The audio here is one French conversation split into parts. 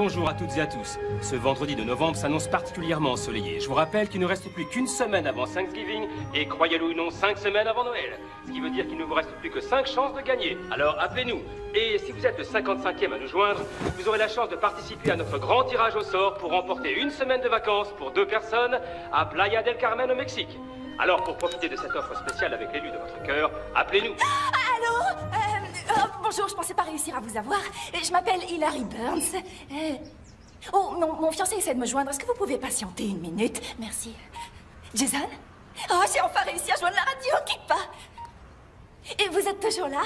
bonjour à toutes et à tous. Ce vendredi de novembre s'annonce particulièrement ensoleillé. Je vous rappelle qu'il ne reste plus qu'une semaine avant Thanksgiving et, croyez-le ou non, 5 semaines avant Noël. Ce qui veut dire qu'il ne vous reste plus que 5 chances de gagner. Alors appelez-nous. Et si vous êtes le 55e à nous joindre, vous aurez la chance de participer à notre grand tirage au sort pour remporter une semaine de vacances pour 2 personnes à Playa del Carmen au Mexique. Alors pour profiter de cette offre spéciale avec l'élu de votre cœur, appelez-nous. Allô bonjour, je pensais pas réussir à vous avoir. Je m'appelle Hilary Burns. Oh, mon fiancé essaie de me joindre. Est-ce que vous pouvez patienter une minute? Merci. Jason? Oh, j'ai enfin réussi à joindre la radio. Quitte pas. Et vous êtes toujours là?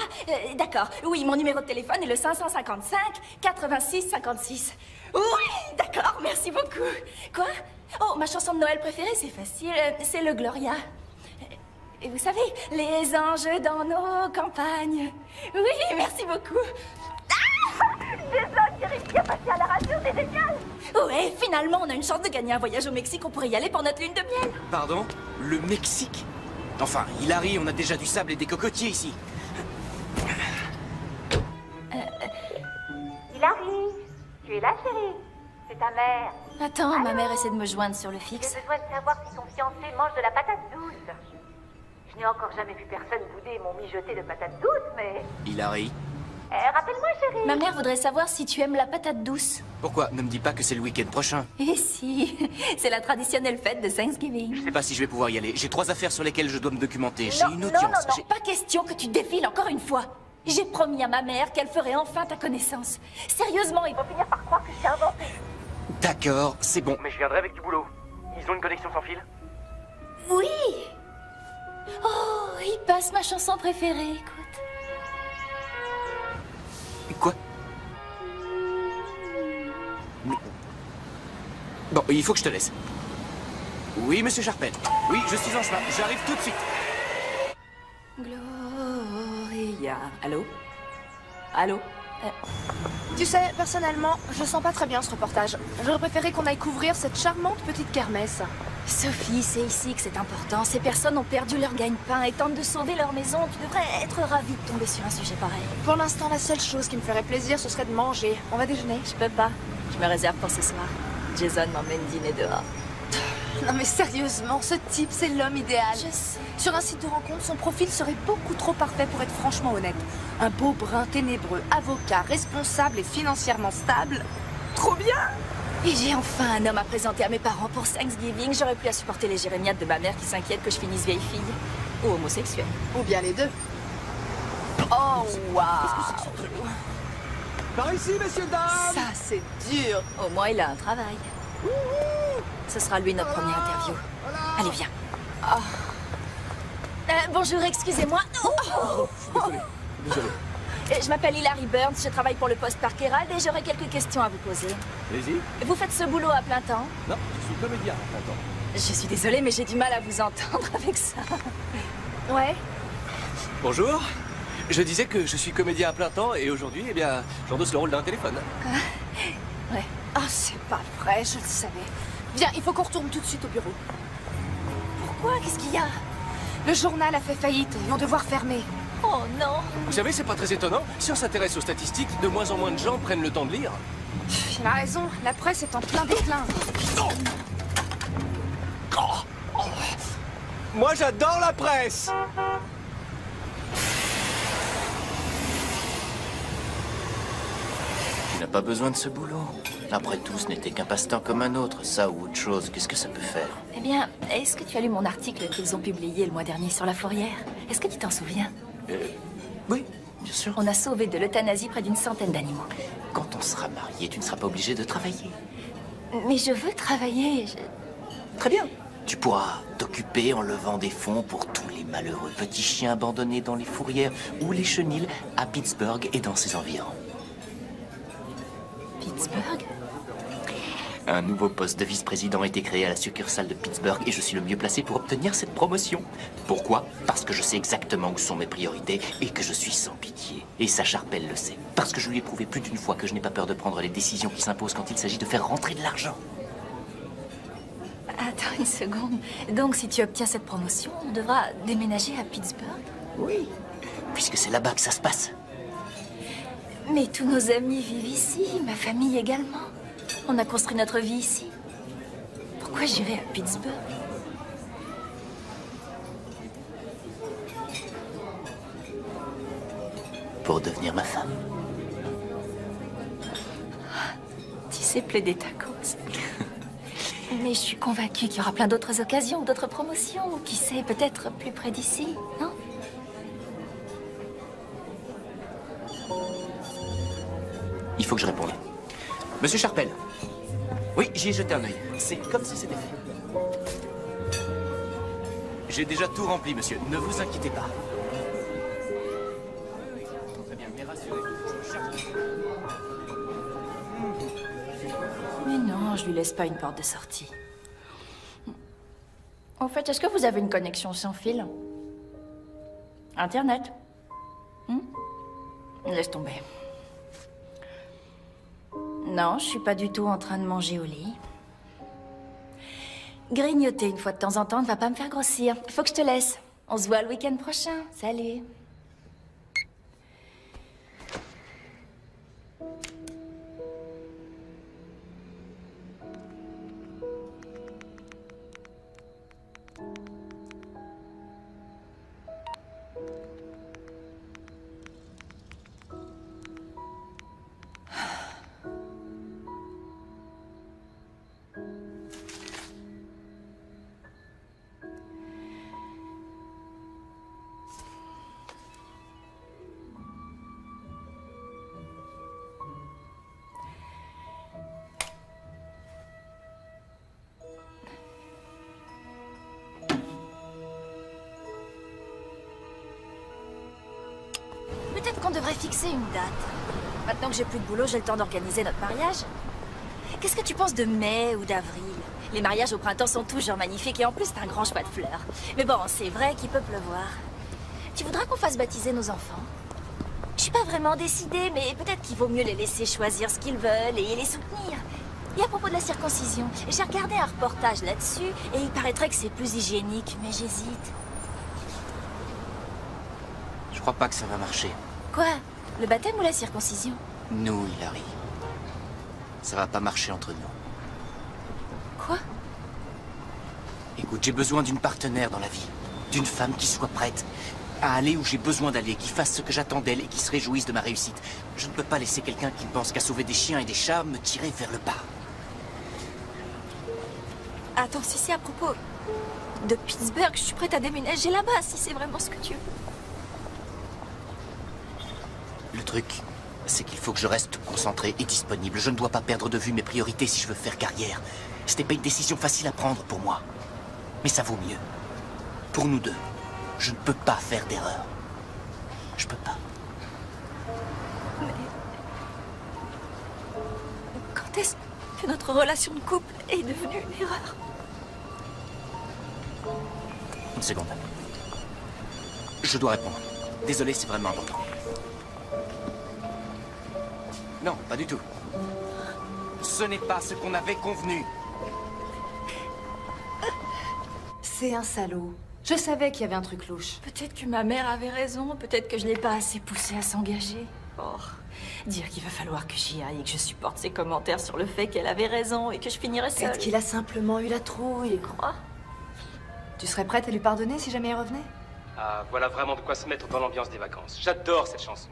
D'accord. Oui, mon numéro de téléphone est le 555 86 56. Oui, d'accord, merci beaucoup. Quoi? Oh, ma chanson de Noël préférée, c'est facile. C'est le Gloria. Et vous savez, les anges dans nos campagnes. Oui, merci beaucoup. Jason, j'ai réussi à passer à la radio, c'est génial. Ouais, finalement, on a une chance de gagner un voyage au Mexique. On pourrait y aller pour notre lune de miel. Pardon? Le Mexique? Enfin, Hilary, on a déjà du sable et des cocotiers ici. Hilary, tu es là, chérie? C'est ta mère. Attends, Allô? ma mère essaie de me joindre sur le J'ai fixe. besoin de savoir si ton fiancé mange de la patate douce. Je n'ai encore jamais vu personne bouder mon mijoté de patate douce, mais... Hilary? Rappelle-moi, chérie. Ma mère voudrait savoir si tu aimes la patate douce. Pourquoi? Ne me dis pas que c'est le week-end prochain. Eh si, c'est la traditionnelle fête de Thanksgiving. Je sais pas si je vais pouvoir y aller. J'ai 3 affaires sur lesquelles je dois me documenter. J'ai Non, une non, audience. non, non, pas question que tu défiles encore une fois. J'ai promis à ma mère qu'elle ferait enfin ta connaissance. Sérieusement, il Ils vont finir par croire que je t'ai inventé. D'accord, c'est bon. Mais je viendrai avec du boulot. Ils ont une connexion sans fil? Oui. Oh, il passe ma chanson préférée, écoute. Quoi? Mais- Bon, il faut que je te laisse. Oui, monsieur Sharpet. Oui, je suis en chemin. J'arrive tout de suite. Gloria. Allô? Allô? Tu sais, personnellement, je sens pas très bien ce reportage. J'aurais préféré qu'on aille couvrir cette charmante petite kermesse. Sophie, c'est ici que c'est important. Ces personnes ont perdu leur gagne-pain et tentent de sauver leur maison. Tu devrais être ravie de tomber sur un sujet pareil. Pour l'instant, la seule chose qui me ferait plaisir, ce serait de manger. On va déjeuner? Je peux pas. Je me réserve pour ce soir. Jason m'emmène dîner dehors. Non mais sérieusement, ce type, c'est l'homme idéal. Je sais. Sur un site de rencontre, son profil serait beaucoup trop parfait pour être franchement honnête. Un beau brun ténébreux, avocat, responsable et financièrement stable. Trop bien! Et j'ai enfin un homme à présenter à mes parents pour Thanksgiving. J'aurais plus à supporter les jérémiades de ma mère qui s'inquiète que je finisse vieille fille. Ou homosexuelle. Ou bien les deux. Oh, waouh! Par ici, messieurs, dames! Ça, c'est dur. Au moins, il a un travail. Ce sera lui notre première interview. Allez, viens. Bonjour, excusez-moi. Désolé. Je m'appelle Hilary Burns, je travaille pour le Poste Park Herald et j'aurais quelques questions à vous poser. Allez-y. Vous faites ce boulot à plein temps? Non, je suis comédien. Attends. Je suis désolée, mais j'ai du mal à vous entendre avec ça. Ouais. Bonjour. Je disais que je suis comédien à plein temps et aujourd'hui, eh bien, j'endosse le rôle d'un téléphone. Ouais. Ah, c'est pas vrai, je le savais. Bien, il faut qu'on retourne tout de suite au bureau. Pourquoi? Qu'est-ce qu'il y a? Le journal a fait faillite, ils vont devoir fermer. Oh non! Vous savez, c'est pas très étonnant. Si on s'intéresse aux statistiques, de moins en moins de gens prennent le temps de lire. Il a raison, la presse est en plein déclin. Moi, j'adore la presse. Tu n'as pas besoin de ce boulot. Après tout, ce n'était qu'un passe-temps comme un autre. Ça ou autre chose, qu'est-ce que ça peut faire? Eh bien, est-ce que tu as lu mon article qu'ils ont publié le mois dernier sur la fourrière? Est-ce que tu t'en souviens? Oui, bien sûr. On a sauvé de l'euthanasie près d'une centaine d'animaux. Quand on sera marié, tu ne seras pas obligé de travailler. Mais je veux travailler. Très bien. Tu pourras t'occuper en levant des fonds pour tous les malheureux petits chiens abandonnés dans les fourrières ou les chenils à Pittsburgh et dans ses environs. Pittsburgh? Un nouveau poste de vice-président a été créé à la succursale de Pittsburgh et je suis le mieux placé pour obtenir cette promotion. Pourquoi? Parce que je sais exactement où sont mes priorités et que je suis sans pitié. Et ça, Sharpel le sait. Parce que je lui ai prouvé plus d'une fois que je n'ai pas peur de prendre les décisions qui s'imposent quand il s'agit de faire rentrer de l'argent. Attends une seconde. Donc, si tu obtiens cette promotion, on devra déménager à Pittsburgh? Oui. Puisque c'est là-bas que ça se passe. Mais tous nos amis vivent ici, ma famille également. On a construit notre vie ici. Pourquoi j'irais à Pittsburgh? Pour devenir ma femme. Tu sais plaider ta cause. Mais je suis convaincue qu'il y aura plein d'autres occasions, d'autres promotions. Ou qui sait, peut-être plus près d'ici, non? Il faut que je réponde. Monsieur Sharpel. Oui, j'y ai jeté un œil. C'est comme si c'était fait. J'ai déjà tout rempli, monsieur. Ne vous inquiétez pas. Très bien, mais rassurez-vous, je cherche... Mais non, je lui laisse pas une porte de sortie. En fait, est-ce que vous avez une connexion sans fil? Internet? Laisse tomber. Non, je suis pas du tout en train de manger au lit. Grignoter une fois de temps en temps ne va pas me faire grossir. Faut que je te laisse. On se voit le week-end prochain. Salut. Peut-être qu'on devrait fixer une date. Maintenant que j'ai plus de boulot, j'ai le temps d'organiser notre mariage. Qu'est-ce que tu penses de mai ou d'avril? Les mariages au printemps sont toujours magnifiques et en plus, c'est un grand choix de fleurs. Mais bon, c'est vrai qu'il peut pleuvoir. Tu voudras qu'on fasse baptiser nos enfants? Je suis pas vraiment décidée, mais peut-être qu'il vaut mieux les laisser choisir ce qu'ils veulent et les soutenir. Et à propos de la circoncision, j'ai regardé un reportage là-dessus et il paraîtrait que c'est plus hygiénique, mais j'hésite. Je crois pas que ça va marcher. Quoi? Le baptême ou la circoncision? Nous, Hilary. Ça va pas marcher entre nous. Quoi? Écoute, j'ai besoin d'une partenaire dans la vie. D'une femme qui soit prête à aller où j'ai besoin d'aller, qui fasse ce que j'attends d'elle et qui se réjouisse de ma réussite. Je ne peux pas laisser quelqu'un qui ne pense qu'à sauver des chiens et des chats me tirer vers le bas. Attends, si c'est à propos de Pittsburgh, je suis prête à déménager là-bas, si c'est vraiment ce que tu veux. Le truc, c'est qu'il faut que je reste concentré et disponible. Je ne dois pas perdre de vue mes priorités si je veux faire carrière. C'était pas une décision facile à prendre pour moi. Mais ça vaut mieux. Pour nous deux, je ne peux pas faire d'erreur. Je peux pas. Mais... Quand est-ce que notre relation de couple est devenue une erreur? Une seconde. Je dois répondre. Désolé, c'est vraiment important. Non, pas du tout. Ce n'est pas ce qu'on avait convenu. C'est un salaud. Je savais qu'il y avait un truc louche. Peut-être que ma mère avait raison, peut-être que je l'ai pas assez poussée à s'engager. Oh, dire qu'il va falloir que j'y aille et que je supporte ses commentaires sur le fait qu'elle avait raison et que je finirais seule. Peut-être qu'il a simplement eu la trouille. Tu crois? Tu serais prête à lui pardonner si jamais il revenait? Ah, voilà vraiment de quoi se mettre dans l'ambiance des vacances. J'adore cette chanson.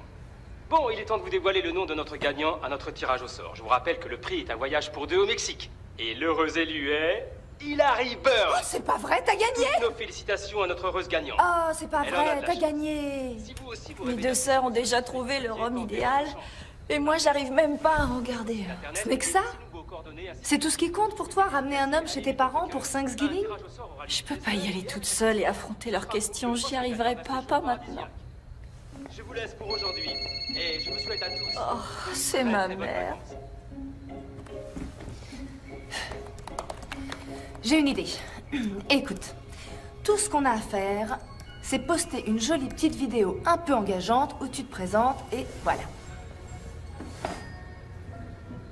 Bon, il est temps de vous dévoiler le nom de notre gagnant à notre tirage au sort. Je vous rappelle que le prix est un voyage pour deux au Mexique. Et l'heureux élu est... Hilary Burns. Oh, c'est pas vrai, t'as gagné! Toutes nos félicitations à notre heureuse gagnante. Oh, c'est pas Elle en a vrai, de la t'as chance. gagné! Si vous aussi, vous Mes rêvez deux d'un- sœurs ont déjà trouvé leur homme idéal. Et moi, j'arrive même pas à regarder. Internet, Ce n'est que ça? vos coordonnées ainsi C'est tout ce qui compte pour toi, ramener un homme chez tes parents pour Thanksgiving? tirage au sort aura lieu. Je peux pas y aller toute seule et affronter leurs questions. J'y arriverai pas maintenant. Je vous laisse pour aujourd'hui. Et je vous souhaite à tous... Oh, c'est ma mère. J'ai une idée. Écoute, tout ce qu'on a à faire, c'est poster une jolie petite vidéo un peu engageante où tu te présentes et voilà.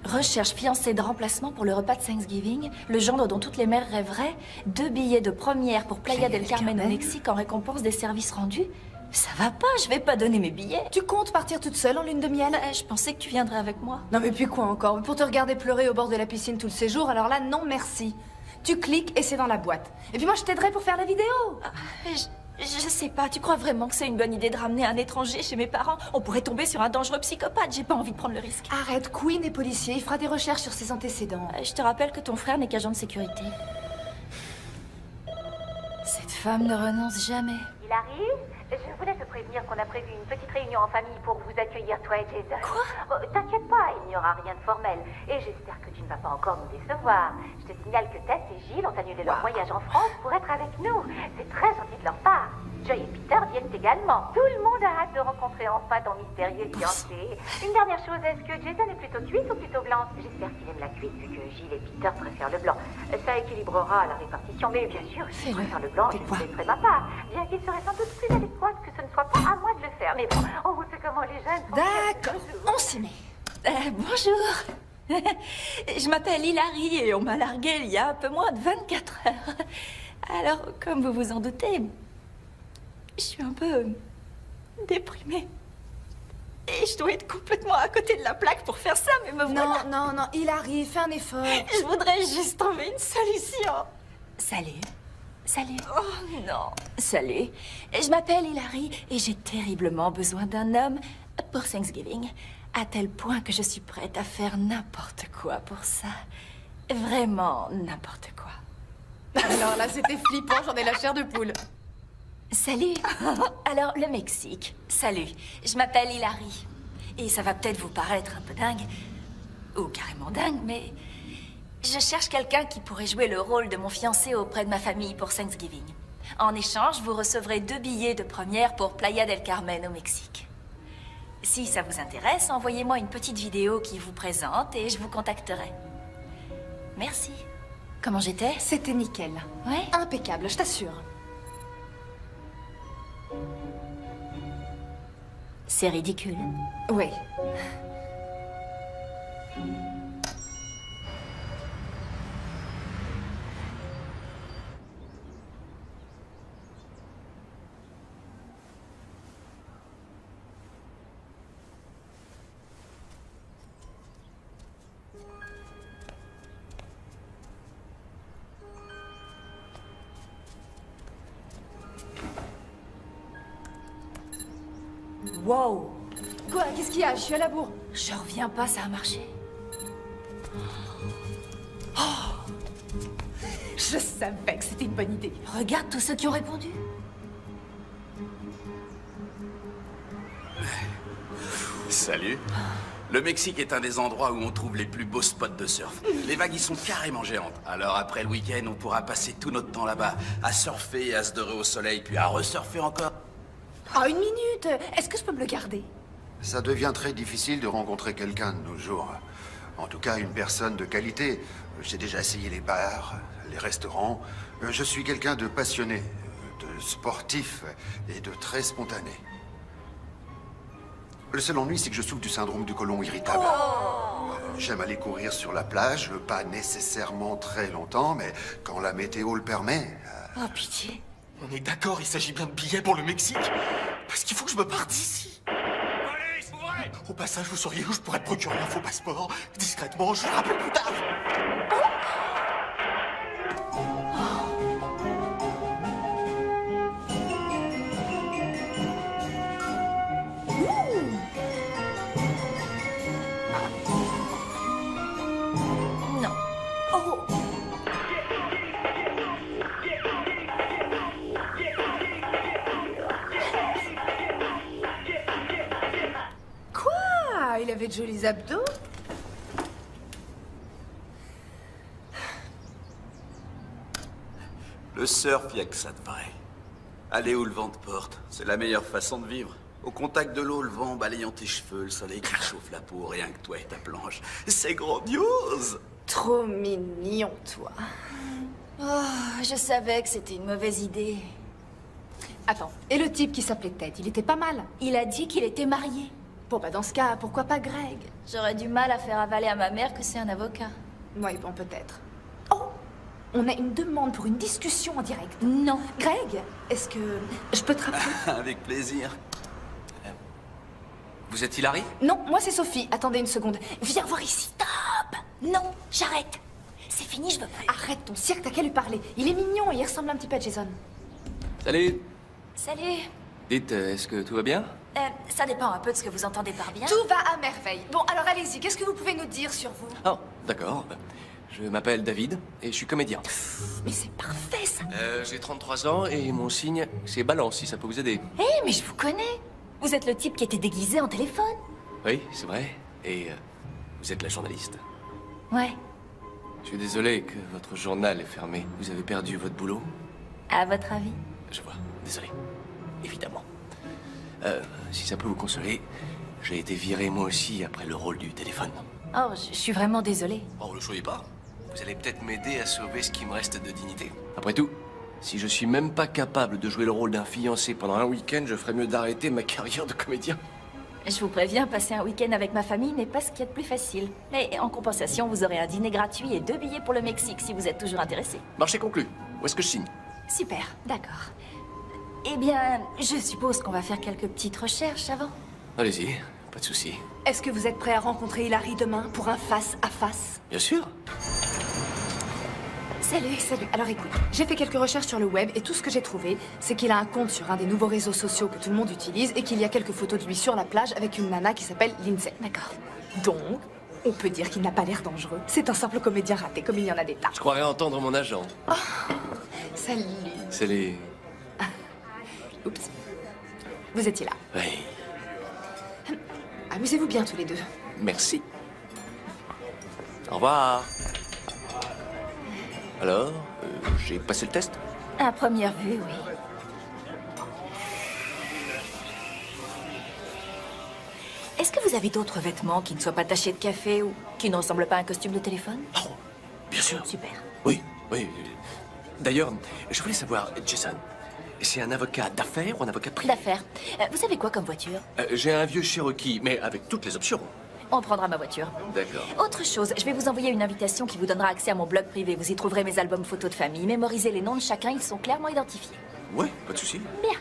Recherche fiancé de remplacement pour le repas de Thanksgiving, le genre dont toutes les mères rêveraient, 2 billets de première pour Playa del Carmen au Mexique en récompense des services rendus. Ça va pas, je vais pas donner mes billets. Tu comptes partir toute seule en lune de miel? Je pensais que tu viendrais avec moi. Non mais puis quoi encore? Pour te regarder pleurer au bord de la piscine tout le séjour, alors là, non merci. Tu cliques et c'est dans la boîte. Et puis moi, je t'aiderai pour faire la vidéo. Je sais pas, tu crois vraiment que c'est une bonne idée de ramener un étranger chez mes parents? On pourrait tomber sur un dangereux psychopathe, j'ai pas envie de prendre le risque. Arrête, Queen est policier, il fera des recherches sur ses antécédents. Je te rappelle que ton frère n'est qu'agent de sécurité. Cette femme ne renonce jamais. Hilary, je voulais te prévenir qu'on a prévu une petite réunion en famille pour vous accueillir, toi et Jason. Quoi? T'inquiète pas, il n'y aura rien de formel. Et j'espère que tu ne vas pas encore nous décevoir. Je te signale que Tess et Gilles ont annulé leur voyage en France pour être avec nous. C'est très gentil de leur part. Joy et Peter viennent également. Tout le monde a hâte de rencontrer enfin ton mystérieux fiancé. Une dernière chose, est-ce que Jason est plutôt cuisse ou plutôt blanc? J'espère qu'il aime la cuisse vu que Gilles et Peter préfèrent le blanc. Ça équilibrera la répartition, mais bien sûr, s'il préfère le blanc, je ne laisserai pas part. Bien qu'il serait sans doute plus adéquat que ce ne soit pas à moi de le faire. Mais bon, on vous sait comment les jeunes sont. D'accord, on s'y met. Bonjour. Je m'appelle Hilary et on m'a larguée il y a un peu moins de 24 heures. Alors, comme vous vous en doutez, je suis un peu déprimée. Et je dois être complètement à côté de la plaque pour faire ça, mais me voilà. Non, Hilary, fais un effort. Je voudrais juste trouver une solution. Salut. Oh non. Salut. Je m'appelle Hilary et j'ai terriblement besoin d'un homme pour Thanksgiving. À tel point que je suis prête à faire n'importe quoi pour ça. Vraiment n'importe quoi. Alors là, c'était flippant, j'en ai la chair de poule. Salut. Alors, le Mexique. Salut. Je m'appelle Hilary. Et ça va peut-être vous paraître un peu dingue, ou carrément dingue, mais je cherche quelqu'un qui pourrait jouer le rôle de mon fiancé auprès de ma famille pour Thanksgiving. En échange, vous recevrez 2 billets de première pour Playa del Carmen au Mexique. Si ça vous intéresse, envoyez-moi une petite vidéo qui vous présente et je vous contacterai. Merci. Comment j'étais? C'était nickel. Ouais? Impeccable, je t'assure. C'est ridicule. Oui. Wow! Quoi? Qu'est-ce qu'il y a? Je suis à la bourre. Je reviens pas, ça a marché. Je savais que c'était une bonne idée. Regarde tous ceux qui ont répondu. Salut. Le Mexique est un des endroits où on trouve les plus beaux spots de surf. Les vagues y sont carrément géantes. Alors après le week-end, on pourra passer tout notre temps là-bas, à surfer et à se dorer au soleil, puis à resurfer encore. Ah, une minute. Est-ce que je peux me le garder? Ça devient très difficile de rencontrer quelqu'un de nos jours. En tout cas, une personne de qualité. J'ai déjà essayé les bars, les restaurants. Je suis quelqu'un de passionné, de sportif et de très spontané. Le seul ennui, c'est que je souffre du syndrome du côlon irritable. J'aime aller courir sur la plage, pas nécessairement très longtemps, mais quand la météo le permet... Oh, pitié. On est d'accord, il s'agit bien de billets pour le Mexique. Parce qu'il faut que je me parte d'ici. Police, ouvrez! Au passage, vous sauriez où je pourrais procurer un faux passeport? Discrètement, je vous rappelle plus tard. Non. Oh! Quoi? Il avait de jolis abdos? Le surf, y a que ça de vrai. Aller où le vent te porte, c'est la meilleure façon de vivre. Au contact de l'eau, le vent balayant tes cheveux, le soleil qui te chauffe la peau, rien que toi et ta planche. C'est grandiose! Trop mignon, toi. Oh, je savais que c'était une mauvaise idée. Attends, et le type qui s'appelait Ted, il était pas mal. Il a dit qu'il était marié. Bon, bah dans ce cas, pourquoi pas Greg? J'aurais du mal à faire avaler à ma mère que c'est un avocat. Oui, bon, peut-être. On a une demande pour une discussion en direct. Non. Greg, est-ce que je peux te rappeler? Avec plaisir. Vous êtes Hilary? Non, moi c'est Sophie. Attendez une seconde. Viens voir ici. Stop. Non, j'arrête. C'est fini, je veux plus. Arrête ton cirque, t'as qu'à lui parler. Il est mignon et il ressemble un petit peu à Jason. Salut. Salut. Dites, est-ce que tout va bien? Ça dépend un peu de ce que vous entendez par bien. Tout va à merveille. Bon, alors allez-y, qu'est-ce que vous pouvez nous dire sur vous? Oh, d'accord. Je m'appelle David et je suis comédien. Mais c'est parfait, ça. J'ai 33 ans et mon signe, c'est Balance, si ça peut vous aider. Mais je vous connais. Vous êtes le type qui était déguisé en téléphone. Oui, c'est vrai. Et vous êtes la journaliste. Ouais. Je suis désolé que votre journal est fermé. Vous avez perdu votre boulot? À votre avis? Je vois. Désolé. Évidemment. Si ça peut vous consoler, j'ai été viré moi aussi après le rôle du téléphone. Oh, je suis vraiment désolée. Oh, ne le soyez pas. Vous allez peut-être m'aider à sauver ce qui me reste de dignité. Après tout, si je suis même pas capable de jouer le rôle d'un fiancé pendant un week-end, je ferais mieux d'arrêter ma carrière de comédien. Je vous préviens, passer un week-end avec ma famille n'est pas ce qu'il y a de plus facile. Mais en compensation, vous aurez un dîner gratuit et 2 billets pour le Mexique si vous êtes toujours intéressé. Marché conclu. Où est-ce que je signe? Super, d'accord. Eh bien, je suppose qu'on va faire quelques petites recherches avant. Allez-y, pas de souci. Est-ce que vous êtes prêt à rencontrer Hilary demain pour un face-à-face? Bien sûr. Salut. Alors écoute, j'ai fait quelques recherches sur le web et tout ce que j'ai trouvé, c'est qu'il a un compte sur un des nouveaux réseaux sociaux que tout le monde utilise et qu'il y a quelques photos de lui sur la plage avec une nana qui s'appelle Lindsay. D'accord. Donc, on peut dire qu'il n'a pas l'air dangereux. C'est un simple comédien raté, comme il y en a des tas. Je croirais entendre mon agent. Salut. C'est les... Oups. Vous étiez là. Oui. Amusez-vous bien tous les deux. Merci. Au revoir. Alors, j'ai passé le test? À première vue, oui. Est-ce que vous avez d'autres vêtements qui ne soient pas tachés de café ou qui ne ressemblent pas à un costume de téléphone? Oh, bien sûr. Super. Oui. D'ailleurs, je voulais savoir, Jason, c'est un avocat d'affaires ou un avocat privé? D'affaires. Vous avez quoi comme voiture? J'ai un vieux Cherokee, mais avec toutes les options. On prendra ma voiture. D'accord. Autre chose, je vais vous envoyer une invitation qui vous donnera accès à mon blog privé. Vous y trouverez mes albums photos de famille. Mémorisez les noms de chacun, ils sont clairement identifiés. Ouais, pas de souci. Bien.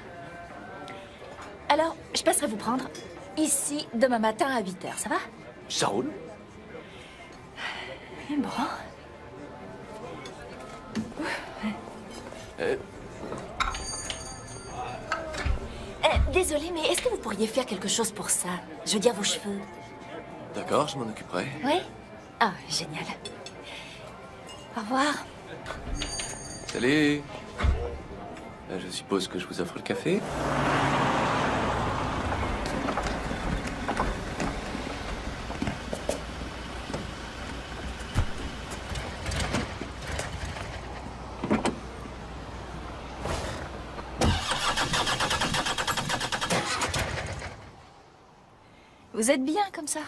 Alors, je passerai vous prendre ici demain matin à 8h, ça va? Ça roule. Bon. Désolée, mais est-ce que vous pourriez faire quelque chose pour ça? Je veux dire vos cheveux. D'accord, je m'en occuperai. Oui? Ah, génial. Au revoir. Salut. Je suppose que je vous offre le café. Vous êtes bien comme ça?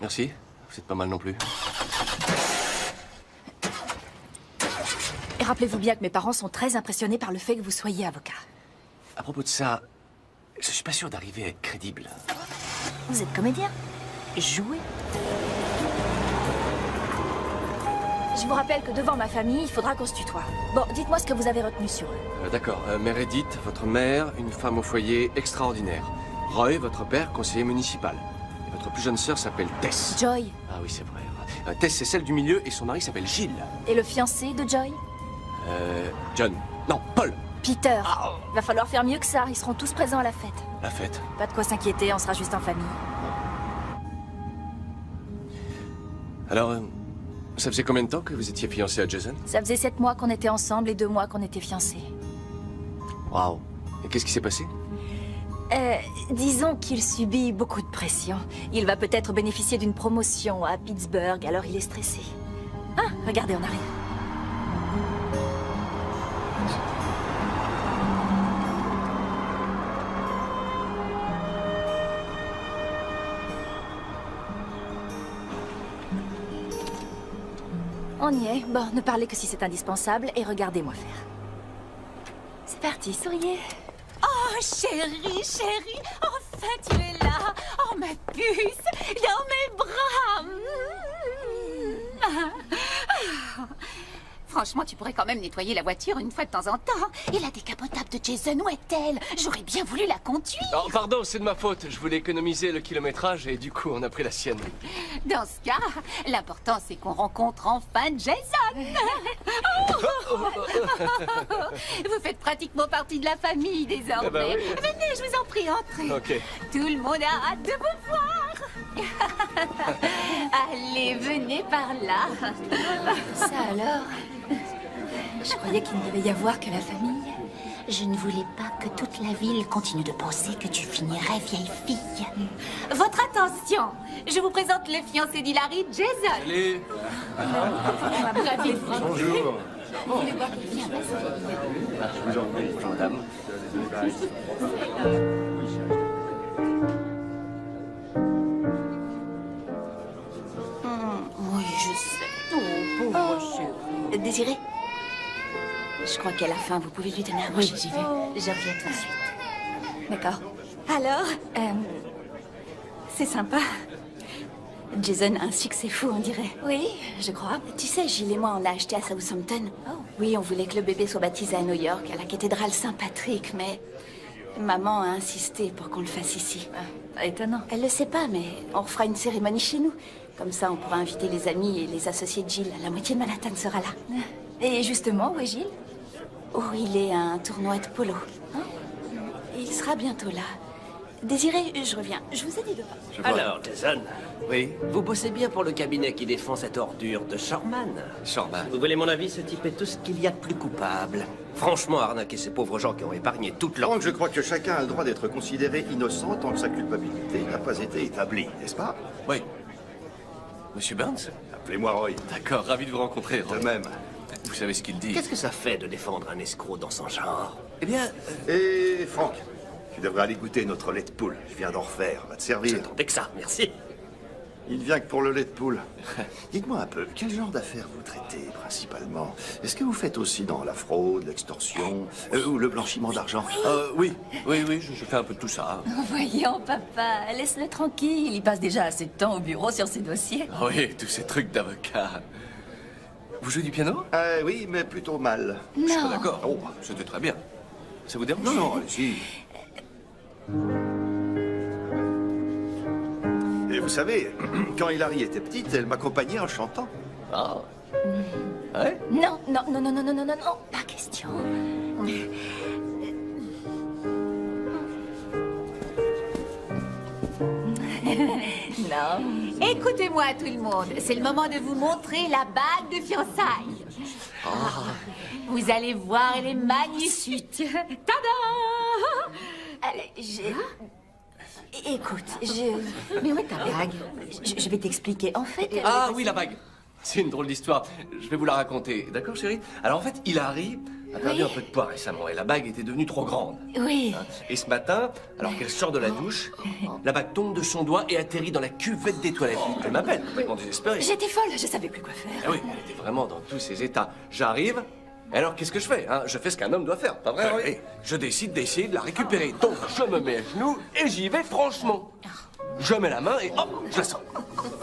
Merci. Vous êtes pas mal non plus. Et rappelez-vous bien que mes parents sont très impressionnés par le fait que vous soyez avocat. À propos de ça, je suis pas sûr d'arriver à être crédible. Vous êtes comédien? Jouez. Je vous rappelle que devant ma famille, il faudra qu'on se tutoie. Bon, dites-moi ce que vous avez retenu sur eux. D'accord. Meredith, votre mère, une femme au foyer extraordinaire. Roy, votre père, conseiller municipal. Et votre plus jeune sœur s'appelle Tess. Joy. Ah oui, c'est vrai. Tess, c'est celle du milieu et son mari s'appelle Gilles. Et le fiancé de Joy? John. Non, Paul. Peter. Va falloir faire mieux que ça. Ils seront tous présents à la fête. La fête. Pas de quoi s'inquiéter, on sera juste en famille. Alors, ça faisait combien de temps que vous étiez fiancé à Jason? Ça faisait 7 mois qu'on était ensemble et 2 mois qu'on était fiancés. Waouh. Et qu'est-ce qui s'est passé? Disons qu'il subit beaucoup de pression. Il va peut-être bénéficier d'une promotion à Pittsburgh, alors il est stressé. Ah, regardez, on arrive. On y est. Bon, ne parlez que si c'est indispensable et regardez-moi faire. C'est parti, souriez. Oh, chérie, chérie, enfin tu es là. Oh, ma puce, dans mes bras. Franchement, tu pourrais quand même nettoyer la voiture une fois de temps en temps. Et la décapotable de Jason, où est-elle? J'aurais bien voulu la conduire. Oh, pardon, c'est de ma faute. Je voulais économiser le kilométrage et du coup, on a pris la sienne. Dans ce cas, l'important c'est qu'on rencontre enfin Jason. Vous faites pratiquement partie de la famille désormais. Ah bah oui. Venez, je vous en prie, entrez. Ok. Tout le monde a hâte de vous voir. Allez, venez par là. Ça alors? Je croyais qu'il ne devait y avoir que la famille. Je ne voulais pas que toute la ville continue de penser que tu finirais vieille fille. Votre attention, je vous présente le fiancé d'Hilary, Jason. Allez. Ravi de vous. Bonjour. Vous voulez boire du vin? Je vous en prie, bonjour madame. Oui, je sais. Oh, pauvre chérie. Désiré, je crois qu'à la fin, vous pouvez lui donner un Oui, j'y vais. Je reviens tout de suite. D'accord. Alors, c'est sympa. Jason a un succès fou, on dirait. Oui, je crois. Tu sais, Gilles et moi, on l'a acheté à Southampton. Oh. Oui, on voulait que le bébé soit baptisé à New York, à la cathédrale Saint-Patrick, mais maman a insisté pour qu'on le fasse ici. Étonnant. Elle le sait pas, mais on refera une cérémonie chez nous. Comme ça, on pourra inviter les amis et les associés de Gilles. La moitié de Manhattan sera là. Et justement, où est Gilles? Oh, il est à un tournoi de polo. Il sera bientôt là. Désiré, je reviens. Je vous ai dit de pas. Alors, Jason, Oui. vous bossez bien pour le cabinet qui défend cette ordure de Shorman. Shorman. Vous voulez mon avis, ce type est tout ce qu'il y a de plus coupable. Franchement, arnaquer ces pauvres gens qui ont épargné toute leur... Donc je crois que chacun a le droit d'être considéré innocent tant que sa culpabilité n'a pas été établie, n'est-ce pas? Oui. Monsieur Burns? Appelez-moi Roy. D'accord, ravi de vous rencontrer. De même. Vous savez ce qu'il dit? Qu'est-ce que ça fait de défendre un escroc dans son genre? Eh bien, Et Franck, tu devrais aller goûter notre lait de poule. Je viens d'en refaire, va te servir. J'attendais que ça, merci. Il vient que pour le lait de poule. Dites-moi un peu, quel genre d'affaires vous traitez principalement? Est-ce que vous faites aussi dans la fraude, l'extorsion ou le blanchiment d'argent? oui, je fais un peu de tout ça. Voyons, papa, laisse-le tranquille. Il passe déjà assez de temps au bureau sur ses dossiers. Oui, tous ces trucs d'avocat. Vous jouez du piano? Oui, mais plutôt mal. Je suis pas Non. d'accord. Oh, c'était très bien. Ça vous dérange? Non, non, allez-y. Et vous savez, quand Hilary était petite, elle m'accompagnait en chantant. Ah. Ouais? Non, non, non, non, non, non, non, non, non, pas question. Non. Écoutez-moi, tout le monde. C'est le moment de vous montrer la bague de fiançailles. Vous allez voir, elle est magnifique. Tada! Écoute, Mais où est ta bague? Je vais t'expliquer. En fait, elle Ah est oui, la bague. C'est une drôle d'histoire. Je vais vous la raconter. D'accord, chérie? Alors en fait, Hilary a perdu un peu de poids récemment et la bague était devenue trop grande. Oui. Et ce matin, alors qu'elle sort de la douche, la bague tombe de son doigt et atterrit dans la cuvette des toilettes. Elle m'appelle, complètement désespérée. J'étais folle, je savais plus quoi faire. Ah oui, elle était vraiment dans tous ses états. J'arrive, et alors qu'est-ce que je fais hein? Je fais ce qu'un homme doit faire, pas vrai? Oui. Je décide d'essayer de la récupérer. Donc je me mets à genoux et j'y vais franchement. Je mets la main et hop, je la sens.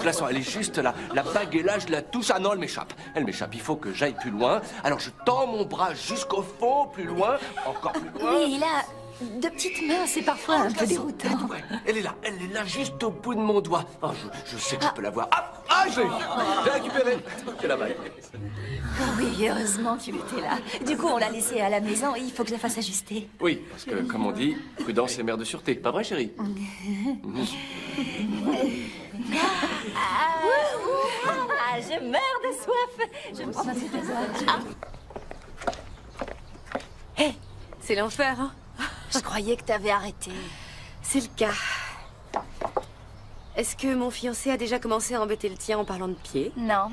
Je la sens, elle est juste là. La bague est là, je la touche. Ah non, elle m'échappe. Elle m'échappe, il faut que j'aille plus loin. Alors je tends mon bras jusqu'au fond, plus loin, encore plus loin. Oui, il a de petites mains, c'est parfois un peu déroutant. Elle est là, juste au bout de mon doigt. Oh, je sais que je peux la voir. Ah, j'ai récupéré. C'est la bague. Ah oui, heureusement qu'il était là. Du coup, on l'a laissé à la maison et il faut que je la fasse ajuster. Oui, parce que, comme on dit, prudence est mère de sûreté. Pas vrai, chérie? Je meurs de soif. Je me prends un petit trésor. Hé, c'est l'enfer, hein? Je croyais que t'avais arrêté. C'est le cas. Est-ce que mon fiancé a déjà commencé à embêter le tien en parlant de pied? Non,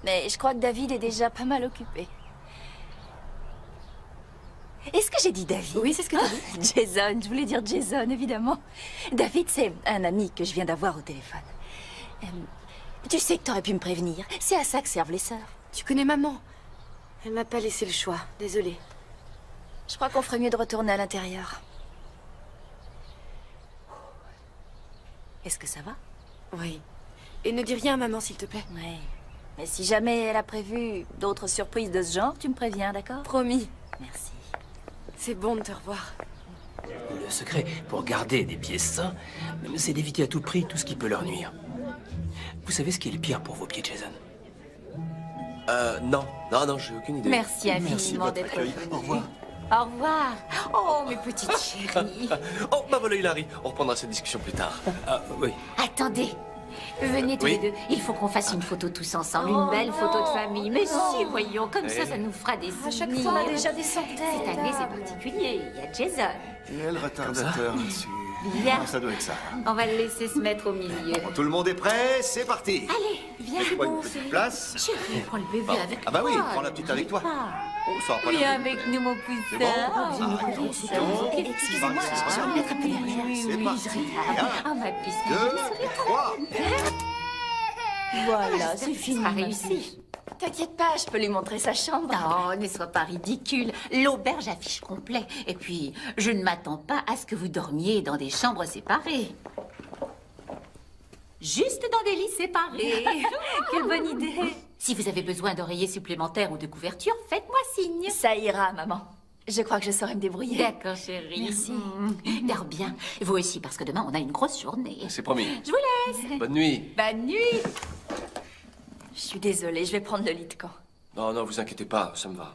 mais je crois que David est déjà pas mal occupé. Est-ce que j'ai dit David? Oui, c'est ce que t'as dit. Jason, je voulais dire Jason, évidemment. David, c'est un ami que je viens d'avoir au téléphone. Tu sais que t'aurais pu me prévenir. C'est à ça que servent les sœurs. Tu connais maman? Elle m'a pas laissé le choix, désolée. Je crois qu'on ferait mieux de retourner à l'intérieur. Est-ce que ça va? Oui. Et ne dis rien à maman, s'il te plaît. Oui. Et si jamais elle a prévu d'autres surprises de ce genre, tu me préviens, d'accord? Promis. Merci. C'est bon de te revoir. Le secret pour garder des pieds sains, c'est d'éviter à tout prix tout ce qui peut leur nuire. Vous savez ce qui est le pire pour vos pieds, Jason? Non. Non, j'ai aucune idée. Merci infiniment d'être venu. Au revoir. Au revoir. Oh, mes petites chéries. Oh, bah voilà, Hilary. On reprendra cette discussion plus tard. Ah, oui. Attendez. Venez tous Oui. les deux. Il faut qu'on fasse une photo tous ensemble. Une belle photo de famille. Mais si, voyons, comme ça nous fera des souvenirs. À chaque fois, on a déjà des centaines. Cette année, c'est particulier. Il y a Jason. Il y a le retardateur là-dessus. Viens. Ah, ça doit être ça. On va le laisser se mettre au milieu. Bon, tout le monde est prêt, c'est parti. Allez, viens. Fais-moi une petite place. Chérie, prends le bébé avec Ah bah oui, toi. prends la petite avec toi. Ah. Oh, ça va pas Viens la- avec nous, mon poussin. C'est bon Excusez-moi, c'est bon. peut-être un peu derrière. C'est Oui, parti. je regarde. Oh, ma puce. 2, 3. Voilà, c'est Ça fini. sera ma réussi. fille. T'inquiète pas, je peux lui montrer sa chambre. Non, ne sois pas ridicule. L'auberge affiche complet. Et puis, je ne m'attends pas à ce que vous dormiez dans des chambres séparées. Juste dans des lits séparés. Quelle bonne idée. Si vous avez besoin d'oreillers supplémentaires ou de couvertures, faites-moi signe. Ça ira, maman. Je crois que je saurai me débrouiller. D'accord, chérie. Merci. Dors bien. Vous aussi, parce que demain, on a une grosse journée. C'est promis. Je vous laisse. Bonne nuit. Bonne nuit. Je suis désolée, je vais prendre le lit de camp. Non, vous inquiétez pas, ça me va.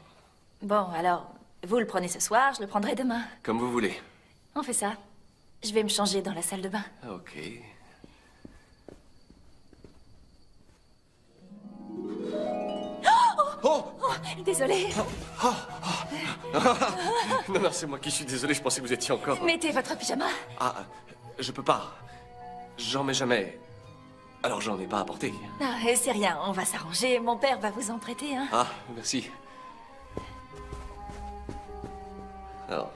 Bon, alors, vous le prenez ce soir, je le prendrai demain. Comme vous voulez. On fait ça. Je vais me changer dans la salle de bain. Ah, ok. Oh Désolée. Non, c'est moi qui suis désolé, je pensais que vous étiez encore... Mettez votre pyjama. Ah, je peux pas. J'en mets jamais. Alors j'en ai pas apporté. Ah, c'est rien, on va s'arranger. Mon père va vous en prêter, hein. Ah, merci. Alors...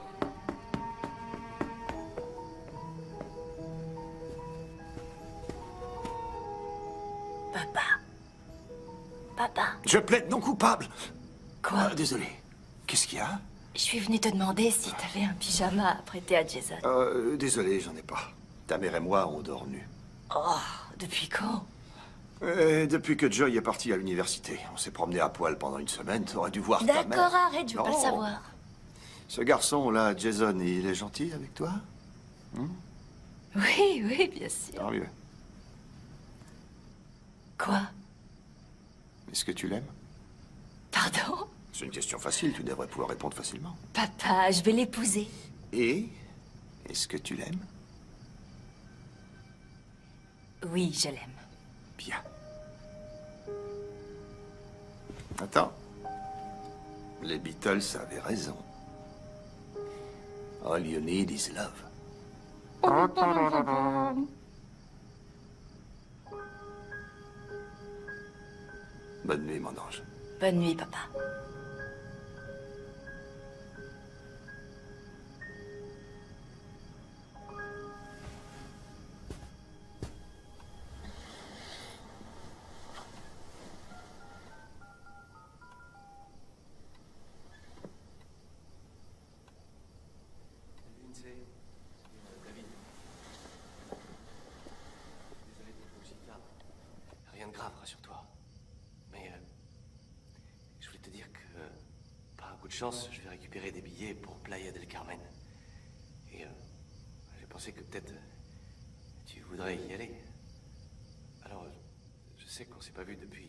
Papa, Je plaide non coupable. quoi? Désolé. Qu'est-ce qu'il y a? Je suis venue te demander si t'avais un pyjama à prêter à Jason. Désolé, j'en ai pas. Ta mère et moi, on dort nus. Oh, depuis quand? Depuis que Joy est parti à l'université, on s'est promené à poil pendant une semaine. T'aurais dû voir ta mère. D'accord, arrête, je veux pas le Non. savoir. Ce garçon-là, Jason, il est gentil avec toi? Oui, bien sûr. Tant mieux. Quoi? Est-ce que tu l'aimes? Pardon? C'est une question facile, tu devrais pouvoir répondre facilement. Papa, je vais l'épouser. Et est-ce que tu l'aimes? Oui, je l'aime. Bien. Attends. Les Beatles avaient raison. All you need is love. Bonne nuit, mon ange. Bonne nuit, papa. Rien de grave, rassure-toi. Mais je voulais te dire que, par un coup de chance, je vais récupérer des billets pour Playa del Carmen. Et j'ai pensé que peut-être tu voudrais y aller. Alors, je sais qu'on s'est pas vu depuis...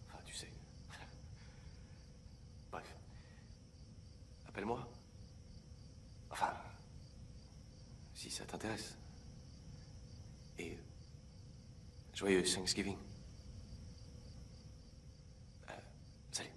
Enfin, tu sais. Bref. Appelle-moi. Enfin, si ça t'intéresse. Et joyeux Thanksgiving. Salut.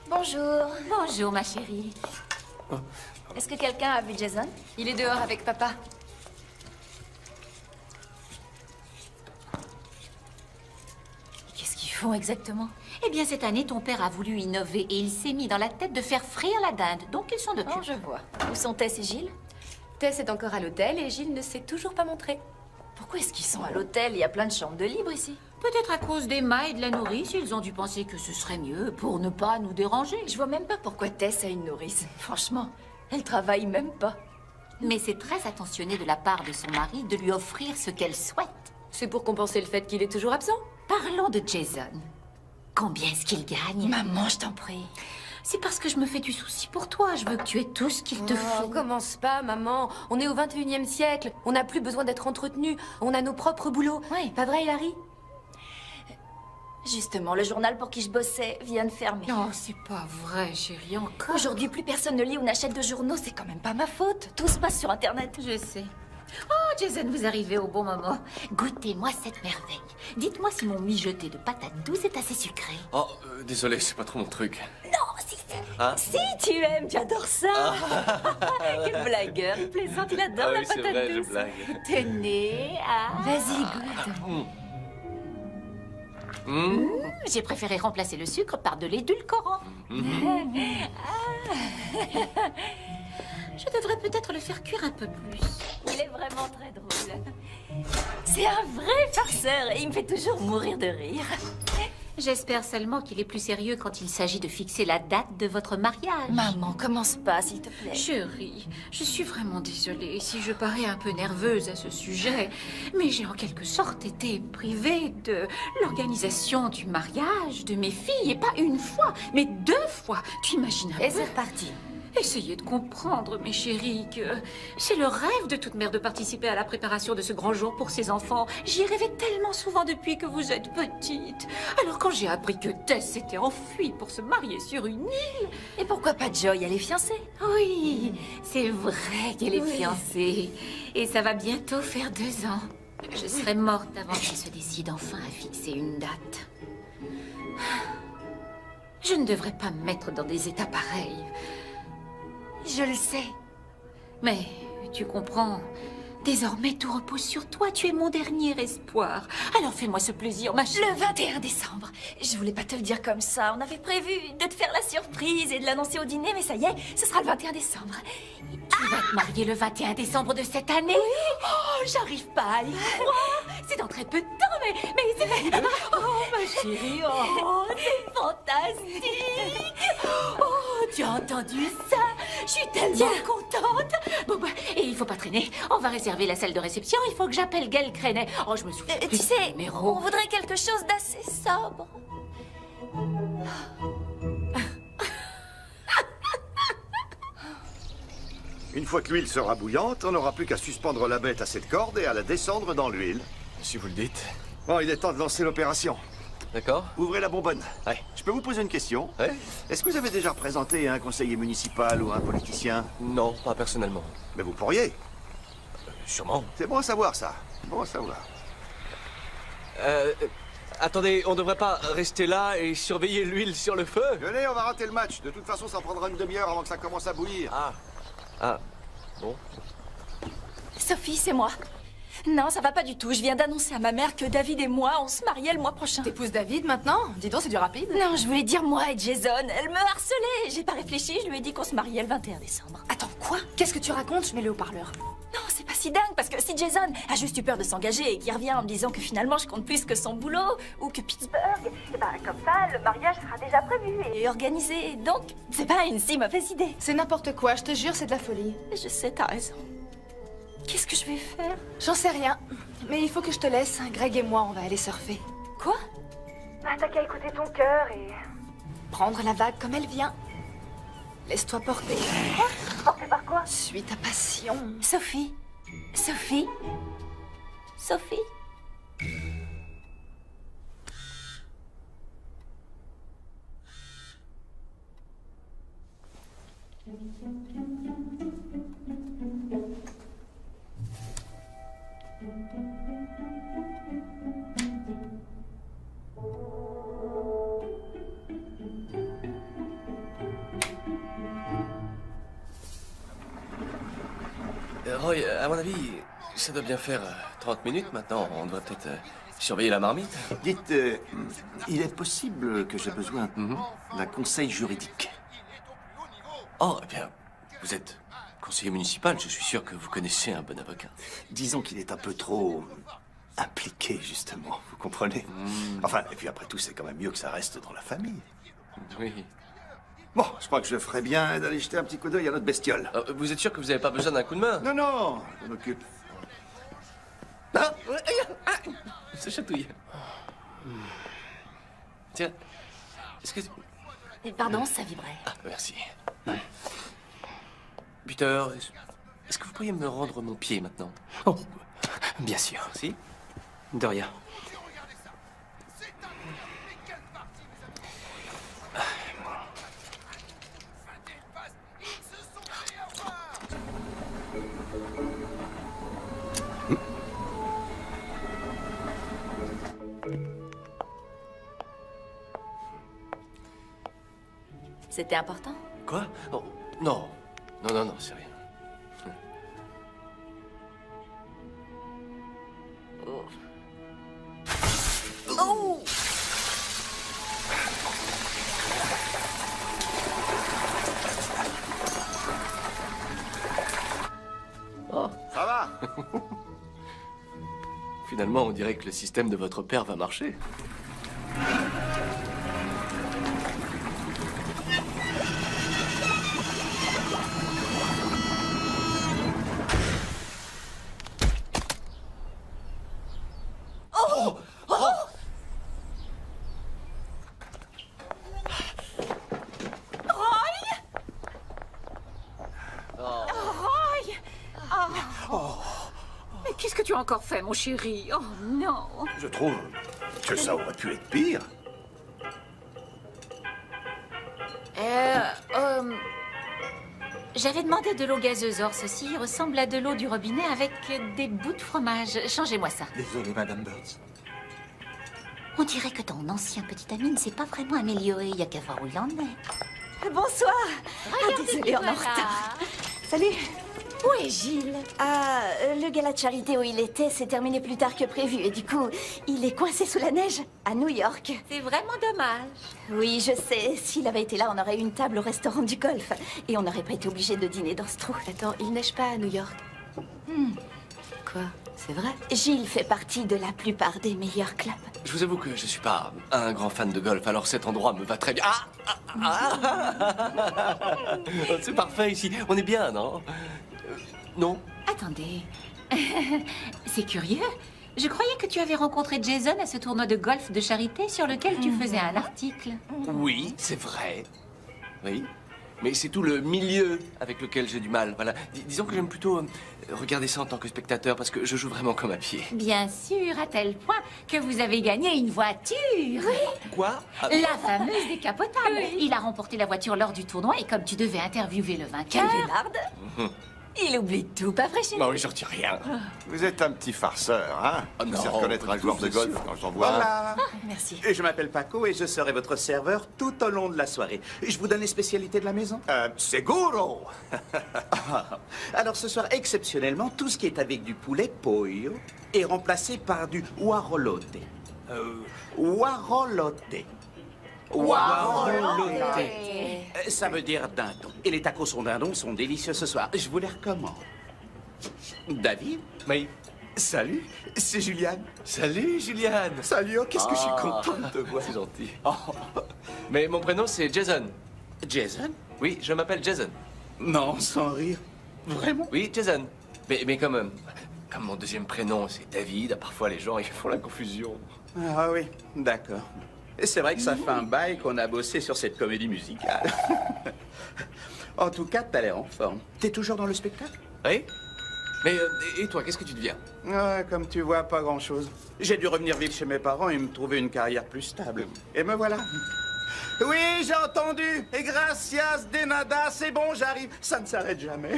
Bonjour. Bonjour, ma chérie. Est-ce que quelqu'un a vu Jason? Il est dehors avec papa. Qu'est-ce qu'ils font exactement? Eh bien, cette année, ton père a voulu innover et il s'est mis dans la tête de faire frire la dinde. Donc, ils s'en occupent. Oh, je vois. Où sont Tess et Gilles? Tess est encore à l'hôtel et Gilles ne s'est toujours pas montré. Pourquoi est-ce qu'ils sont à l'hôtel? Il y a plein de chambres de libre ici. Peut-être à cause d'Emma et de la nourrice, ils ont dû penser que ce serait mieux pour ne pas nous déranger. Je vois même pas pourquoi Tess a une nourrice. Franchement, elle travaille même pas. Mais c'est très attentionné de la part de son mari de lui offrir ce qu'elle souhaite. C'est pour compenser le fait qu'il est toujours absent. Parlons de Jason. Combien est-ce qu'il gagne? Maman, je t'en prie. C'est parce que je me fais du souci pour toi. Je veux que tu aies tout ce qu'il te faut. Commence pas, maman. On est au 21e siècle. On n'a plus besoin d'être entretenu. On a nos propres boulots. Oui. Pas vrai, Hilary? Justement, le journal pour qui je bossais vient de fermer. Non, c'est pas vrai, chérie, encore. Aujourd'hui, plus personne ne lit ou n'achète de journaux. C'est quand même pas ma faute. Tout se passe sur Internet. Je sais. Oh, Jason, vous arrivez au bon moment. Goûtez-moi cette merveille. Dites-moi si mon mijoté de patates douces est assez sucré. Oh, désolé, c'est pas trop mon truc. Non, si, Hein? si tu aimes, tu adores ça. Quel blagueur, il plaisante, il adore Ah la oui, c'est patate vrai, je douce. blague. Tenez, Vas-y, goûte. J'ai préféré remplacer le sucre par de l'édulcorant. Je devrais peut-être le faire cuire un peu plus. Il est vraiment très drôle. C'est un vrai farceur et il me fait toujours mourir de rire. J'espère seulement qu'il est plus sérieux quand il s'agit de fixer la date de votre mariage. Maman, commence pas, s'il te plaît. Chérie, je suis vraiment désolée si je parais un peu nerveuse à ce sujet, mais j'ai en quelque sorte été privée de l'organisation du mariage de mes filles, et pas une fois, mais 2 fois. Tu imagines un Et peu? c'est reparti. Essayez de comprendre, mes chéris, que c'est le rêve de toute mère de participer à la préparation de ce grand jour pour ses enfants. J'y rêvais tellement souvent depuis que vous êtes petite. Alors quand j'ai appris que Tess s'était enfuie pour se marier sur une île... Et pourquoi pas Joy, elle est fiancée? Oui, c'est vrai qu'elle est fiancée. Et ça va bientôt faire 2 ans. Je serai morte avant qu'elle se décide enfin à fixer une date. Je ne devrais pas me mettre dans des états pareils. Je le sais. Mais tu comprends, désormais tout repose sur toi. Tu es mon dernier espoir. Alors fais-moi ce plaisir, ma chérie. Le 21 décembre. Je voulais pas te le dire comme ça. On avait prévu de te faire la surprise et de l'annoncer au dîner, mais ça y est, ce sera le 21 décembre. Tu vas te marier le 21 décembre de cette année? Oh, j'arrive pas à y croire. C'est dans très peu de temps, mais c'est... Oh, ma chérie, oh, c'est fantastique. Oh, tu as entendu ça? Je suis tellement contente. Bon, bah, et il faut pas traîner. On va réserver la salle de réception. Il faut que j'appelle Gail Crenay. Oh, je me souviens Tu plus sais, du numéro. on voudrait quelque chose d'assez sobre. Une fois que l'huile sera bouillante, on n'aura plus qu'à suspendre la bête à cette corde et à la descendre dans l'huile. Si vous le dites. Bon, il est temps de lancer l'opération. D'accord? Ouvrez la bonbonne. Ouais. Je peux vous poser une question? Ouais? Est-ce que vous avez déjà représenté un conseiller municipal ou un politicien? Non, pas personnellement. Mais vous pourriez. Sûrement. C'est bon à savoir, ça. Bon à savoir. Attendez, on devrait pas rester là et surveiller l'huile sur le feu? Venez, on va rater le match. De toute façon, ça prendra une demi-heure avant que ça commence à bouillir. Ah, bon. Sophie, c'est moi. Non, ça va pas du tout. Je viens d'annoncer à ma mère que David et moi, on se mariait le mois prochain. T'épouses David maintenant? Dis donc, c'est du rapide. Non, je voulais dire moi et Jason. Elle me harcelait. J'ai pas réfléchi, je lui ai dit qu'on se mariait le 21 décembre. Attends, quoi? Qu'est-ce que tu racontes? Je mets le haut-parleur. Non, c'est pas si dingue, parce que si Jason a juste eu peur de s'engager et qu'il revient en me disant que finalement je compte plus que son boulot, ou que Pittsburgh, Et ben, comme ça, le mariage sera déjà prévu. est organisé, donc c'est pas une si mauvaise idée. C'est n'importe quoi, je te jure, c'est de la folie. Je sais, t'as raison. Qu'est-ce que je vais faire? J'en sais rien. Mais il faut que je te laisse. Greg et moi, on va aller surfer. Quoi? Bah, t'as qu'à écouter ton cœur et... Prendre la vague comme elle vient. Laisse-toi porter. Porté par quoi? Suis ta passion. Sophie? Sophie? Sophie? Roy, à mon avis, ça doit bien faire 30 minutes maintenant. On devrait peut-être surveiller la marmite. Dites, il est possible que j'ai besoin d'un conseil juridique. Oh, eh bien, vous êtes conseiller municipal. Je suis sûr que vous connaissez un bon avocat. Disons qu'il est un peu trop impliqué, justement. Vous comprenez? Enfin, et puis après tout, c'est quand même mieux que ça reste dans la famille. Oui. Bon, je crois que je ferais bien d'aller jeter un petit coup d'œil à notre bestiole. Vous êtes sûr que vous n'avez pas besoin d'un coup de main? Non, non, je m'en occupe. Ah, ça chatouille. Tiens, est-ce que... Pardon, ça vibrait. Ah, merci. Peter, est-ce que vous pourriez me rendre mon pied maintenant? Oh, bien sûr. Si? De rien. C'était important? Quoi? Oh, non. Non, non, non, c'est rien. Oh. Oh! Oh. Ça va? Finalement, on dirait que le système de votre père va marcher. Qu'est-ce que tu as encore fait, mon chéri? Oh non! Je trouve que ça aurait pu être pire. J'avais demandé de l'eau gazeuse. Or, ceci ressemble à de l'eau du robinet avec des bouts de fromage. Changez-moi ça. Désolé, Madame Burns. On dirait que ton ancien petit ami ne s'est pas vraiment amélioré. Il y a qu'à voir où il en est. Bonsoir. Regardez Désolée, qui on est en voilà. retard. Salut. Où est Gilles? Ah, le gala de charité où il était s'est terminé plus tard que prévu. Et du coup, il est coincé sous la neige à New York. C'est vraiment dommage. Oui, je sais. S'il avait été là, on aurait eu une table au restaurant du golf. Et on n'aurait pas été obligé de dîner dans ce trou. Attends, il neige pas à New York. Quoi? C'est vrai? Gilles fait partie de la plupart des meilleurs clubs. Je vous avoue que je suis pas un grand fan de golf, alors cet endroit me va très bien. C'est parfait ici. On est bien, non? Non? Attendez. C'est curieux. Je croyais que tu avais rencontré Jason à ce tournoi de golf de charité sur lequel tu faisais un article. Oui, c'est vrai. Oui. Mais c'est tout le milieu avec lequel j'ai du mal. Voilà. Disons que j'aime plutôt regarder ça en tant que spectateur parce que je joue vraiment comme à pied. Bien sûr, à tel point que vous avez gagné une voiture. Oui. Quoi? La fameuse décapotable. Oui. Il a remporté la voiture lors du tournoi et comme tu devais interviewer le vainqueur... Calvélarde. Il oublie tout, pas vrai, chérie? Non, oui, j'en dis rien. Vous êtes un petit farceur, hein? Oh, Vous non, savez reconnaître pas un du joueur tout, de c'est golf sûr. quand j'en vois un. Voilà. Merci. Et je m'appelle Paco et je serai votre serveur tout au long de la soirée. Je vous donne les spécialités de la maison. Seguro! Alors ce soir, exceptionnellement, tout ce qui est avec du poulet pollo est remplacé par du guarolote. Guarolote. Guarolote. Ça veut dire dindon. Et les tacos au dindon sont délicieux ce soir. Je vous les recommande. David? Oui. Salut, c'est Juliane. Salut, Juliane. Salut, oh, qu'est-ce que je suis content de te voir. C'est gentil. Mais mon prénom, c'est Jason. Jason? Oui, je m'appelle Jason. Non, sans rire. Vraiment? Oui, Jason. Mais comme mon deuxième prénom, c'est David, parfois les gens, ils font la confusion. Ah oui, d'accord. Et c'est vrai que ça fait un bail qu'on a bossé sur cette comédie musicale. En tout cas, t'as l'air en forme. T'es toujours dans le spectacle? Oui. Mais, et toi, qu'est-ce que tu deviens? Ouais, comme tu vois, pas grand-chose. J'ai dû revenir vivre chez mes parents et me trouver une carrière plus stable. Et me voilà. Oui, j'ai entendu. Et gracias de nada, c'est bon, j'arrive. Ça ne s'arrête jamais.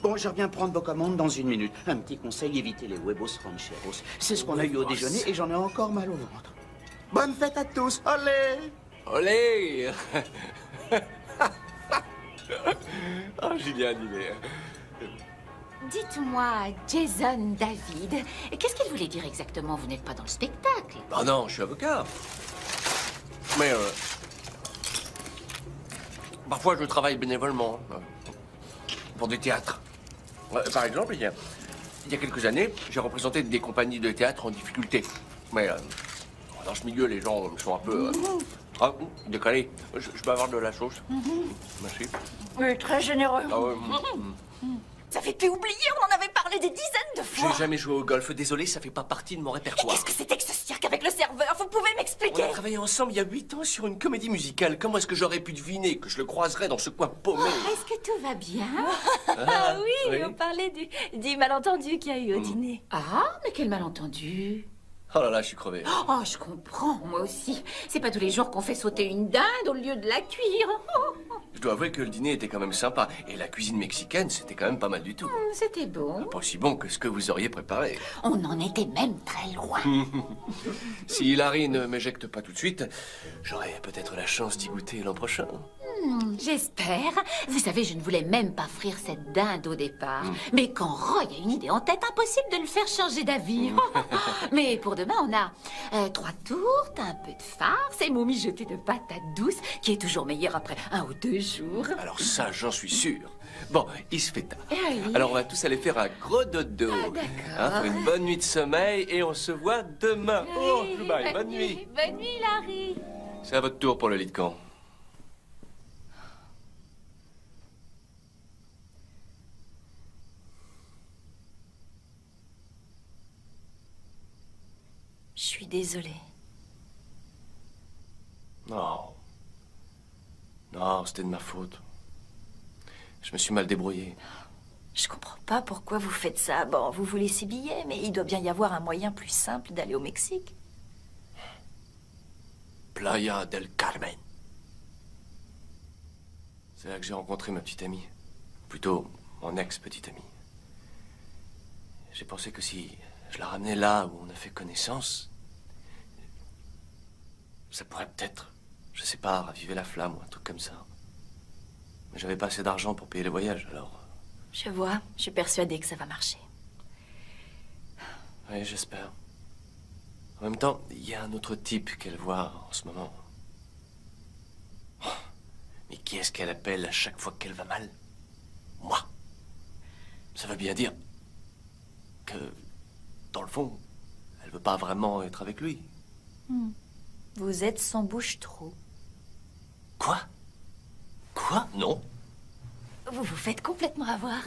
Bon, je reviens prendre vos commandes dans une minute. Un petit conseil, évitez les huevos rancheros. C'est ce qu'on a eu au déjeuner et j'en ai encore mal au ventre. Bonne fête à tous. Olé! Olé. Oh, Juliane, il est... Dites-moi, Jason David, qu'est-ce qu'il voulait dire exactement? Vous n'êtes pas dans le spectacle. Ah non, je suis avocat. Mais parfois je travaille bénévolement pour des théâtres. Par exemple, il y a quelques années, j'ai représenté des compagnies de théâtre en difficulté. Mais dans ce milieu, les gens sont un peu décalés. Je peux avoir de la sauce? Merci. Oui, très généreux. Ah ouais. Ça fait plus oublier, on en avait parlé des dizaines de fois. J'ai jamais joué au golf, désolé, ça fait pas partie de mon Et répertoire. qu'est-ce que c'était que ce cirque avec le serveur? Vous pouvez m'expliquer? On a travaillé ensemble il y a 8 ans sur une comédie musicale. Comment est-ce que j'aurais pu deviner que je le croiserais dans ce coin paumé? Est-ce que tout va bien? Ah oui, on parlait du malentendu qu'il y a eu au dîner. Ah, mais quel malentendu. Oh là là, je suis crevé. Oh, je comprends, moi aussi. C'est pas tous les jours qu'on fait sauter une dinde au lieu de la cuire. Je dois avouer que le dîner était quand même sympa. Et la cuisine mexicaine, c'était quand même pas mal du tout. C'était bon. Pas aussi bon que ce que vous auriez préparé. On en était même très loin. Si Hilary ne m'éjecte pas tout de suite, j'aurai peut-être la chance d'y goûter l'an prochain. J'espère. Vous savez, je ne voulais même pas frire cette dinde au départ. Mais quand Roy a une idée en tête, impossible de le faire changer d'avis. Mais pour demain, on a 3 tourtes, un peu de farce et mon mijoté de patates douces, qui est toujours meilleur après 1 ou 2 jours. Alors ça, j'en suis sûr. Bon, il se fait tard. Oui. Alors on va tous aller faire un gros dodo. Faire une bonne nuit de sommeil et on se voit demain. Oh, bye, bonne nuit. Bonne nuit, Larry. C'est à votre tour pour le lit de camp. Je suis désolée. Non. Non, c'était de ma faute. Je me suis mal débrouillé. Je comprends pas pourquoi vous faites ça. Bon, vous voulez ces billets, mais il doit bien y avoir un moyen plus simple d'aller au Mexique. Playa del Carmen. C'est là que j'ai rencontré ma petite amie. Plutôt, mon ex-petite amie. J'ai pensé que si je la ramenais là où on a fait connaissance, ça pourrait peut-être, je sais pas, raviver la flamme ou un truc comme ça. Mais j'avais pas assez d'argent pour payer les voyages, alors... Je vois, je suis persuadée que ça va marcher. Oui, j'espère. En même temps, il y a un autre type qu'elle voit en ce moment. Oh, mais qui est-ce qu'elle appelle à chaque fois qu'elle va mal? Moi. Ça veut bien dire que, dans le fond, elle veut pas vraiment être avec lui. Vous êtes son bouche-trou. Quoi? Quoi? Non. Vous vous faites complètement avoir.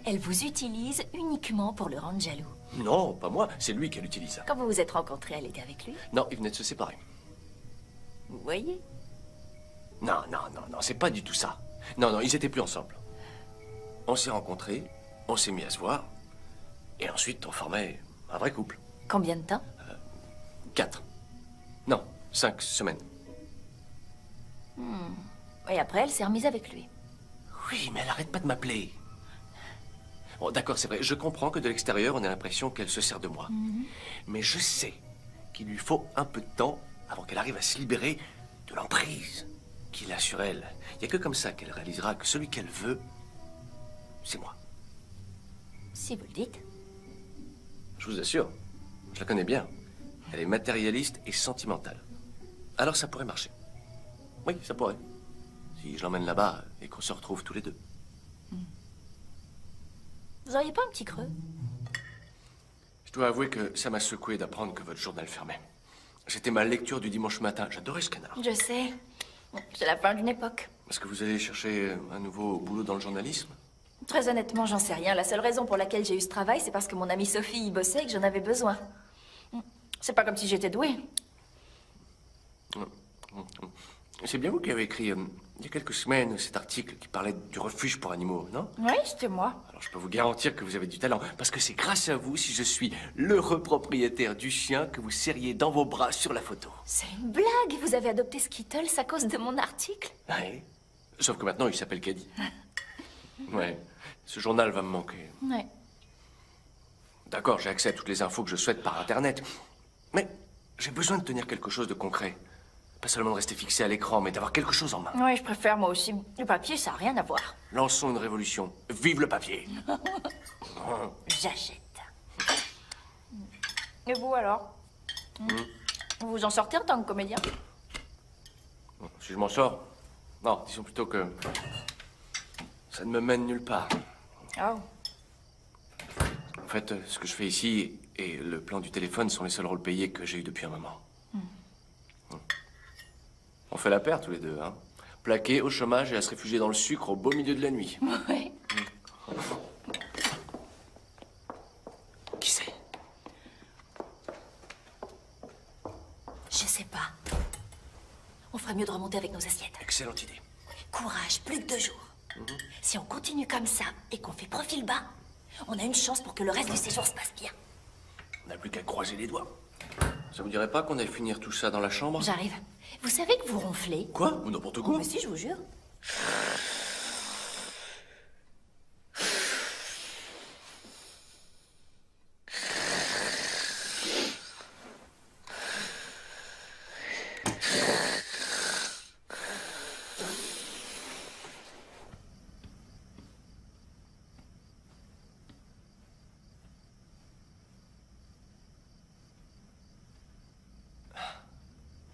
Elle vous utilise uniquement pour le rendre jaloux. Non, pas moi. C'est lui qui l'utilise. Quand vous vous êtes rencontrés, elle était avec lui. Non, ils venaient de se séparer. Vous voyez? Non, c'est pas du tout ça. Non, ils étaient plus ensemble. On s'est rencontrés, on s'est mis à se voir, et ensuite on formait un vrai couple. Combien de temps? 4. Non, 5 semaines. Et après, elle s'est remise avec lui. Oui, mais elle arrête pas de m'appeler. Bon, d'accord, c'est vrai. Je comprends que de l'extérieur, on a l'impression qu'elle se sert de moi. Mais je sais qu'il lui faut un peu de temps avant qu'elle arrive à se libérer de l'emprise qu'il a sur elle. Il n'y a que comme ça qu'elle réalisera que celui qu'elle veut, c'est moi. Si vous le dites. Je vous assure, je la connais bien. Elle est matérialiste et sentimentale. Alors ça pourrait marcher. Oui, ça pourrait. Si je l'emmène là-bas et qu'on se retrouve tous les deux. Vous auriez pas un petit creux? Je dois avouer que ça m'a secoué d'apprendre que votre journal fermait. C'était ma lecture du dimanche matin. J'adorais ce canard. Je sais. C'est la fin d'une époque. Est-ce que vous allez chercher un nouveau boulot dans le journalisme? Très honnêtement, j'en sais rien. La seule raison pour laquelle j'ai eu ce travail, c'est parce que mon amie Sophie y bossait et que j'en avais besoin. C'est pas comme si j'étais douée. C'est bien vous qui avez écrit, il y a quelques semaines, cet article qui parlait du refuge pour animaux, non? Oui, c'était moi. Alors je peux vous garantir que vous avez du talent, parce que c'est grâce à vous si je suis l'heureux propriétaire du chien que vous serriez dans vos bras sur la photo. C'est une blague. Vous avez adopté Skittles à cause de mon article? Oui. Sauf que maintenant, il s'appelle Caddy. Ouais. Ce journal va me manquer. Ouais. D'accord, j'ai accès à toutes les infos que je souhaite par Internet. Mais j'ai besoin de tenir quelque chose de concret. Pas seulement de rester fixé à l'écran, mais d'avoir quelque chose en main. Oui, je préfère moi aussi. Le papier, ça n'a rien à voir. Lançons une révolution. Vive le papier. J'achète. Et vous alors? Vous vous en sortez en tant que comédien? Si je m'en sors... Non, disons plutôt que... ça ne me mène nulle part. Oh. En fait, ce que je fais ici et le plan du téléphone sont les seuls rôles payés que j'ai eu depuis un moment. On fait la paire tous les deux, hein. Plaqués au chômage et à se réfugier dans le sucre au beau milieu de la nuit. Oui. Qui c'est? Je sais pas. On ferait mieux de remonter avec nos assiettes. Excellente idée. Courage, plus que 2 jours. Si on continue comme ça et qu'on fait profil bas, on a une chance pour que le reste du séjour se passe bien. On n'a plus qu'à croiser les doigts. Ça vous dirait pas qu'on aille finir tout ça dans la chambre? J'arrive. Vous savez que vous ronflez? Quoi? Ou n'importe quoi? Mais si, je vous jure.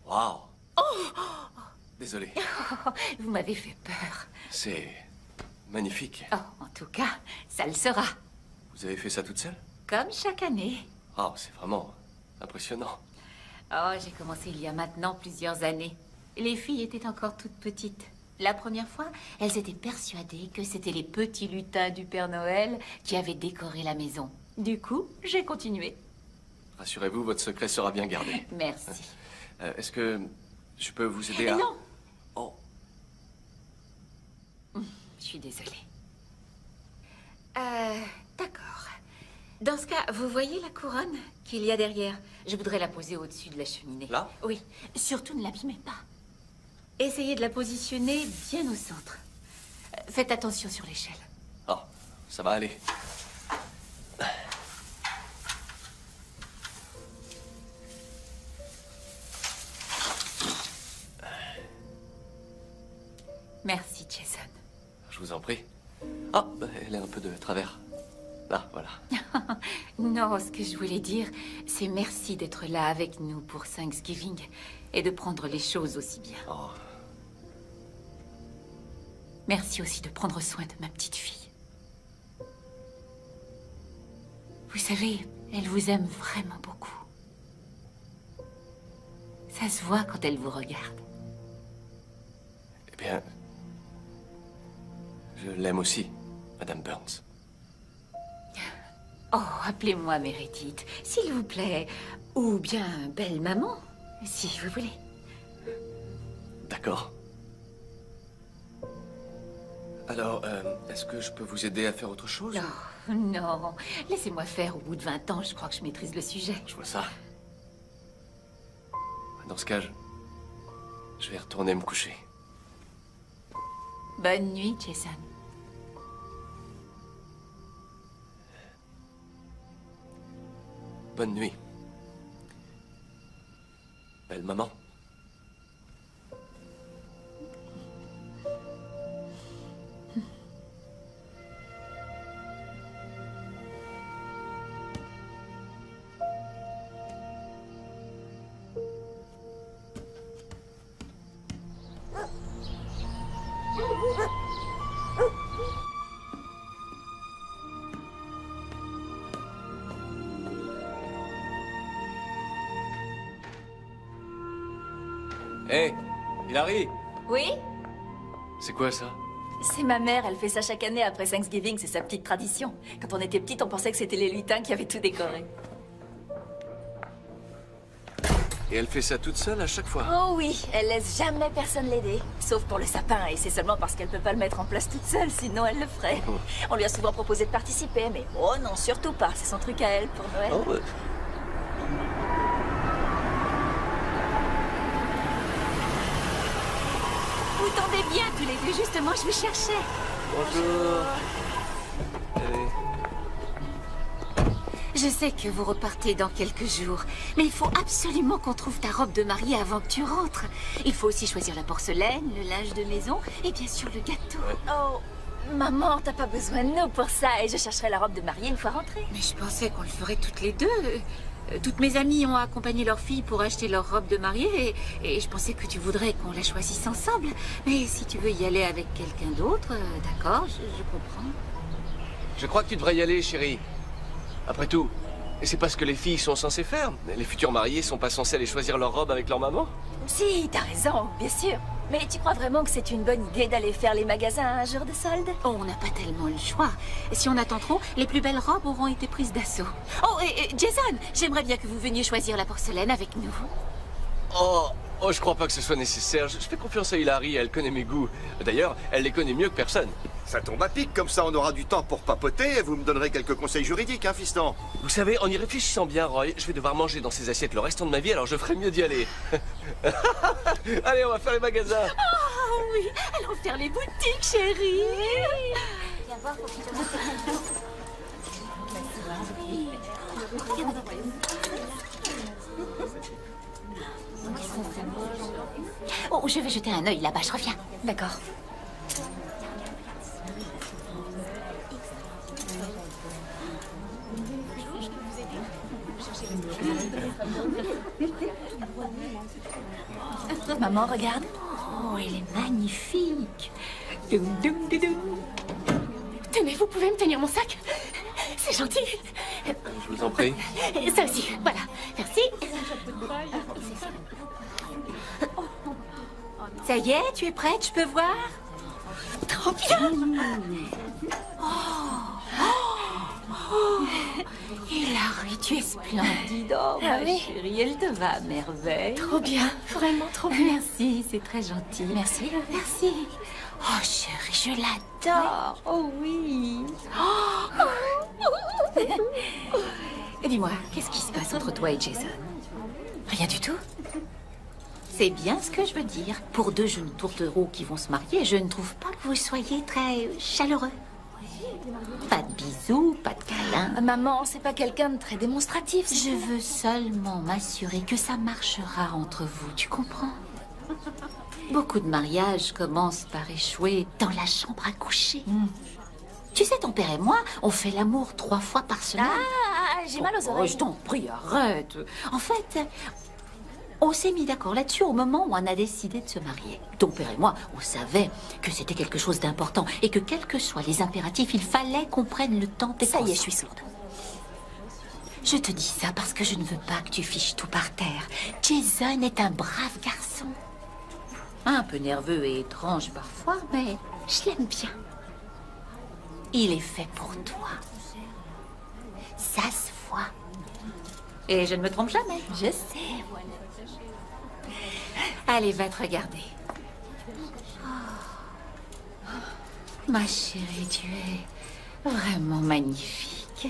Waouh! Désolé. Vous m'avez fait peur. C'est magnifique. Oh, en tout cas, ça le sera. Vous avez fait ça toute seule? Comme chaque année. Ah, c'est vraiment impressionnant. Oh, j'ai commencé il y a maintenant plusieurs années. Les filles étaient encore toutes petites. La première fois, elles étaient persuadées que c'était les petits lutins du Père Noël qui avaient décoré la maison. Du coup, j'ai continué. Rassurez-vous, votre secret sera bien gardé. Merci. Est-ce que je peux vous aider à... Non. Oh. Je suis désolée. D'accord. Dans ce cas, vous voyez la couronne qu'il y a derrière? Je voudrais la poser au-dessus de la cheminée. Là? Oui. Surtout ne l'abîmez pas. Essayez de la positionner bien au centre. Faites attention sur l'échelle. Oh, ça va aller. Merci, Jason. Je vous en prie. Ah, elle est un peu de travers. Là, voilà. Non, ce que je voulais dire, c'est merci d'être là avec nous pour Thanksgiving et de prendre les choses aussi bien. Oh. Merci aussi de prendre soin de ma petite fille. Vous savez, elle vous aime vraiment beaucoup. Ça se voit quand elle vous regarde. Eh bien, je l'aime aussi, Madame Burns. Oh, appelez-moi Meredith, s'il vous plaît. Ou bien belle maman, si vous voulez. D'accord. Alors, est-ce que je peux vous aider à faire autre chose? Non, non. Laissez-moi faire. Au bout de 20 ans, je crois que je maîtrise le sujet. Je vois ça. Dans ce cas, je vais retourner me coucher. Bonne nuit, Jason. Bonne nuit. Belle maman. Hé, Hilary! Oui? C'est quoi ça? C'est ma mère, elle fait ça chaque année après Thanksgiving, c'est sa petite tradition. Quand on était petite, on pensait que c'était les lutins qui avaient tout décoré. Et elle fait ça toute seule à chaque fois? Oh oui, elle laisse jamais personne l'aider. Sauf pour le sapin, et c'est seulement parce qu'elle peut pas le mettre en place toute seule, sinon elle le ferait. On lui a souvent proposé de participer, mais oh non, surtout pas, c'est son truc à elle pour Noël. Oh, ouais. Vous tombez bien tous les deux, justement, je vous cherchais. Bonjour. Je Je sais que vous repartez dans quelques jours, mais il faut absolument qu'on trouve ta robe de mariée avant que tu rentres. Il faut aussi choisir la porcelaine, le linge de maison et bien sûr le gâteau. Oh, maman, t'as pas besoin de nous pour ça et je chercherai la robe de mariée une fois rentrée. Mais je pensais qu'on le ferait toutes les deux. Toutes mes amies ont accompagné leur fille pour acheter leur robe de mariée et je pensais que tu voudrais qu'on la choisisse ensemble. Mais si tu veux y aller avec quelqu'un d'autre, d'accord, je comprends. Je crois que tu devrais y aller, chérie. Après tout, c'est pas ce que les filles sont censées faire. Les futurs mariés sont pas censés aller choisir leur robe avec leur maman? Si, t'as raison, bien sûr. Mais tu crois vraiment que c'est une bonne idée d'aller faire les magasins un jour de solde? Oh, on n'a pas tellement le choix. Si on attend trop, les plus belles robes auront été prises d'assaut. Oh, et Jason, j'aimerais bien que vous veniez choisir la porcelaine avec nous. Oh, je crois pas que ce soit nécessaire. Je fais confiance à Hilary, elle connaît mes goûts. D'ailleurs, elle les connaît mieux que personne. Ça tombe à pic, comme ça on aura du temps pour papoter et vous me donnerez quelques conseils juridiques, hein, fiston? Vous savez, en y réfléchissant bien, Roy, je vais devoir manger dans ces assiettes le restant de ma vie, alors je ferais mieux d'y aller. Allez, on va faire les magasins. Oh oui, allons faire les boutiques, chérie. Viens voir pour Oh, je vais jeter un œil là-bas, je reviens. D'accord. Maman, regarde. Oh, elle est magnifique. Doum, doum, doum, doum. Tenez, vous pouvez me tenir mon sac? C'est gentil. Je vous en prie. Et ça aussi, voilà. Merci. Ça y est, tu es prête, je peux voir? Trop bien. Hilary, tu es splendide. Oh, ma chérie, elle te va à merveille. Trop bien, vraiment trop bien. Merci, c'est très gentil. Merci. Merci. Oh, chérie, je l'adore. Oh oui. Et dis-moi, qu'est-ce qui se passe entre toi et Jason? Rien du tout. C'est bien ce que je veux dire. Pour deux jeunes tourtereaux qui vont se marier, je ne trouve pas que vous soyez très chaleureux. Pas de bisous, pas de câlins. Maman, c'est pas quelqu'un de très démonstratif. Je veux seulement m'assurer que ça marchera entre vous, tu comprends? Beaucoup de mariages commencent par échouer dans la chambre à coucher. Tu sais, ton père et moi, on fait l'amour 3 fois par semaine. Ah, j'ai mal aux oreilles. Je t'en prie, arrête. En fait, on s'est mis d'accord là-dessus au moment où on a décidé de se marier. Ton père et moi, on savait que c'était quelque chose d'important et que quels que soient les impératifs, il fallait qu'on prenne le temps d'être ensemble. Ça y est, je suis sourde. Je te dis ça parce que je ne veux pas que tu fiches tout par terre. Jason est un brave garçon. Un peu nerveux et étrange parfois, mais je l'aime bien. Il est fait pour toi. Ça se voit. Et je ne me trompe jamais. Je sais. Allez, va te regarder. Oh. Ma chérie, tu es vraiment magnifique.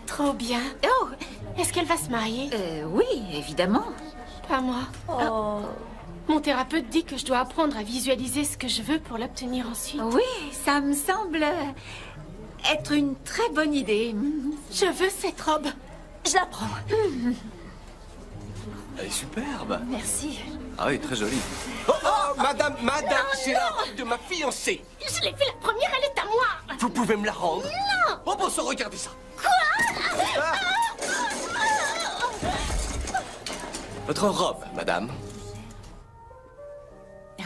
Trop bien. Oh, est-ce qu'elle va se marier? Oui, évidemment. Pas moi. Oh. Mon thérapeute dit que je dois apprendre à visualiser ce que je veux pour l'obtenir ensuite. Oui, ça me semble être une très bonne idée. Je veux cette robe. Je la prends. Elle est superbe. Merci. Ah oui, très jolie. Oh, madame, c'est la robe de ma fiancée. Je l'ai fait la première, elle est à moi. Vous pouvez me la rendre? Non. Oh bon sang, regardez ça. Votre robe, madame.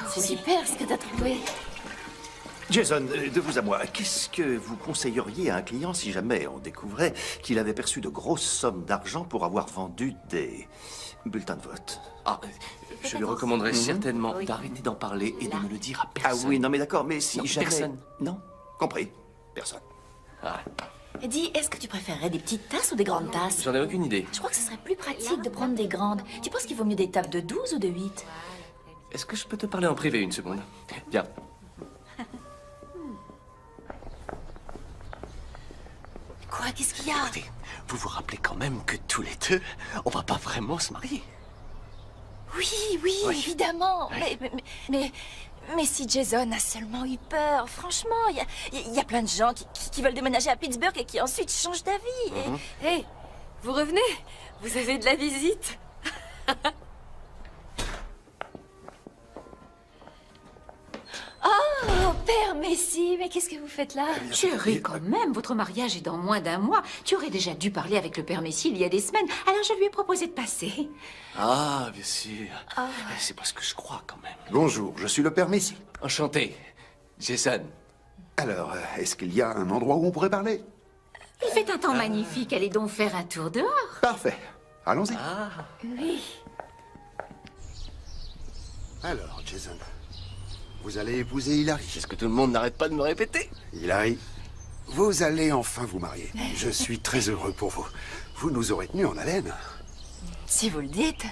C'est super ce que t'as trouvé. Jason, de vous à moi, qu'est-ce que vous conseilleriez à un client si jamais on découvrait qu'il avait perçu de grosses sommes d'argent pour avoir vendu des bulletins de vote? Ah, je lui recommanderais certainement d'arrêter d'en parler et de ne le dire à personne. Ah oui, non mais d'accord, mais si Non, jamais... personne. Non, compris. Personne. Ah, Dis, est-ce que tu préférerais des petites tasses ou des grandes tasses? j'en ai aucune idée. Je crois que ce serait plus pratique de prendre des grandes. Tu penses qu'il vaut mieux des tables de 12 ou de 8? Est-ce que je peux te parler en privé une seconde? Viens. Quoi? Qu'est-ce qu'il y a? Écoutez, vous vous rappelez quand même que tous les deux, on va pas vraiment se marier. Oui, évidemment. Mais si Jason a seulement eu peur, franchement, il y a plein de gens qui veulent déménager à Pittsburgh et qui ensuite changent d'avis. Hé, vous revenez? Vous avez de la visite? Oh, Père Messi, mais qu'est-ce que vous faites là? Chérie, quand même, votre mariage est dans moins d'un mois. Tu aurais déjà dû parler avec le père Messi il y a des semaines, alors je lui ai proposé de passer. Ah, bien sûr. C'est pas ce que je crois, quand même. Bonjour, je suis le père Messi. Enchanté. Jason. Alors, est-ce qu'il y a un endroit où on pourrait parler? Il fait un temps magnifique, allez donc faire un tour dehors. Parfait. Allons-y. Oui. Alors, Jason, vous allez épouser Hilary. C'est ce que tout le monde n'arrête pas de me répéter. Hilary, vous allez enfin vous marier. Je suis très heureux pour vous. Vous nous aurez tenus en haleine. Si vous le dites.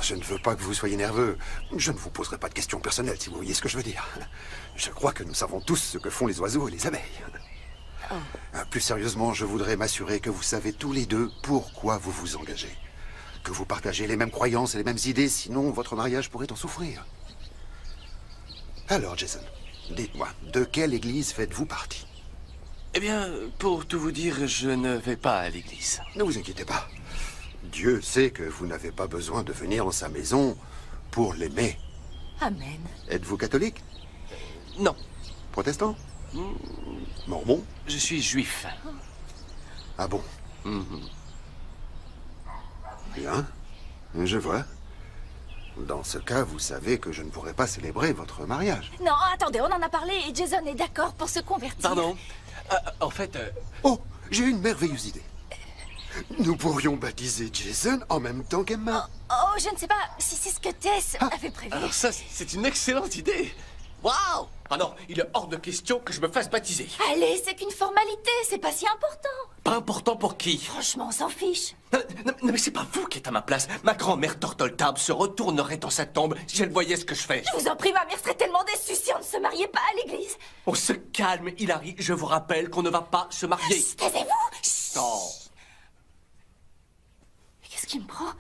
Je ne veux pas que vous soyez nerveux. Je ne vous poserai pas de questions personnelles, si vous voyez ce que je veux dire. Je crois que nous savons tous ce que font les oiseaux et les abeilles. Plus sérieusement, je voudrais m'assurer que vous savez tous les deux pourquoi vous vous engagez. Que vous partagez les mêmes croyances et les mêmes idées, sinon votre mariage pourrait en souffrir. Alors, Jason, dites-moi, de quelle église faites-vous partie? Eh bien, pour tout vous dire, je ne vais pas à l'église. Ne vous inquiétez pas. Dieu sait que vous n'avez pas besoin de venir dans sa maison pour l'aimer. Amen. Êtes-vous catholique? Non. Protestant? Mormon? Je suis juif. Ah bon? Bien, je vois. Dans ce cas, vous savez que je ne pourrai pas célébrer votre mariage. Non, attendez, on en a parlé et Jason est d'accord pour se convertir. Pardon. En fait... Oh, j'ai une merveilleuse idée. Nous pourrions baptiser Jason en même temps qu'Emma. Oh, je ne sais pas si c'est ce que Tess avait prévu. Alors ça, c'est une excellente idée. Waouh! Ah non, il est hors de question que je me fasse baptiser. Allez, c'est qu'une formalité, c'est pas si important. Pas important pour qui? Franchement, on s'en fiche. Non, mais c'est pas vous qui êtes à ma place. Ma grand-mère Tortoltable se retournerait dans sa tombe si elle voyait ce que je fais. Je vous en prie, ma mère serait tellement déçue si on ne se mariait pas à l'église. On se calme, Hilary. Je vous rappelle qu'on ne va pas se marier. Taisez-vous. Non. Qu'est-ce qui me prend?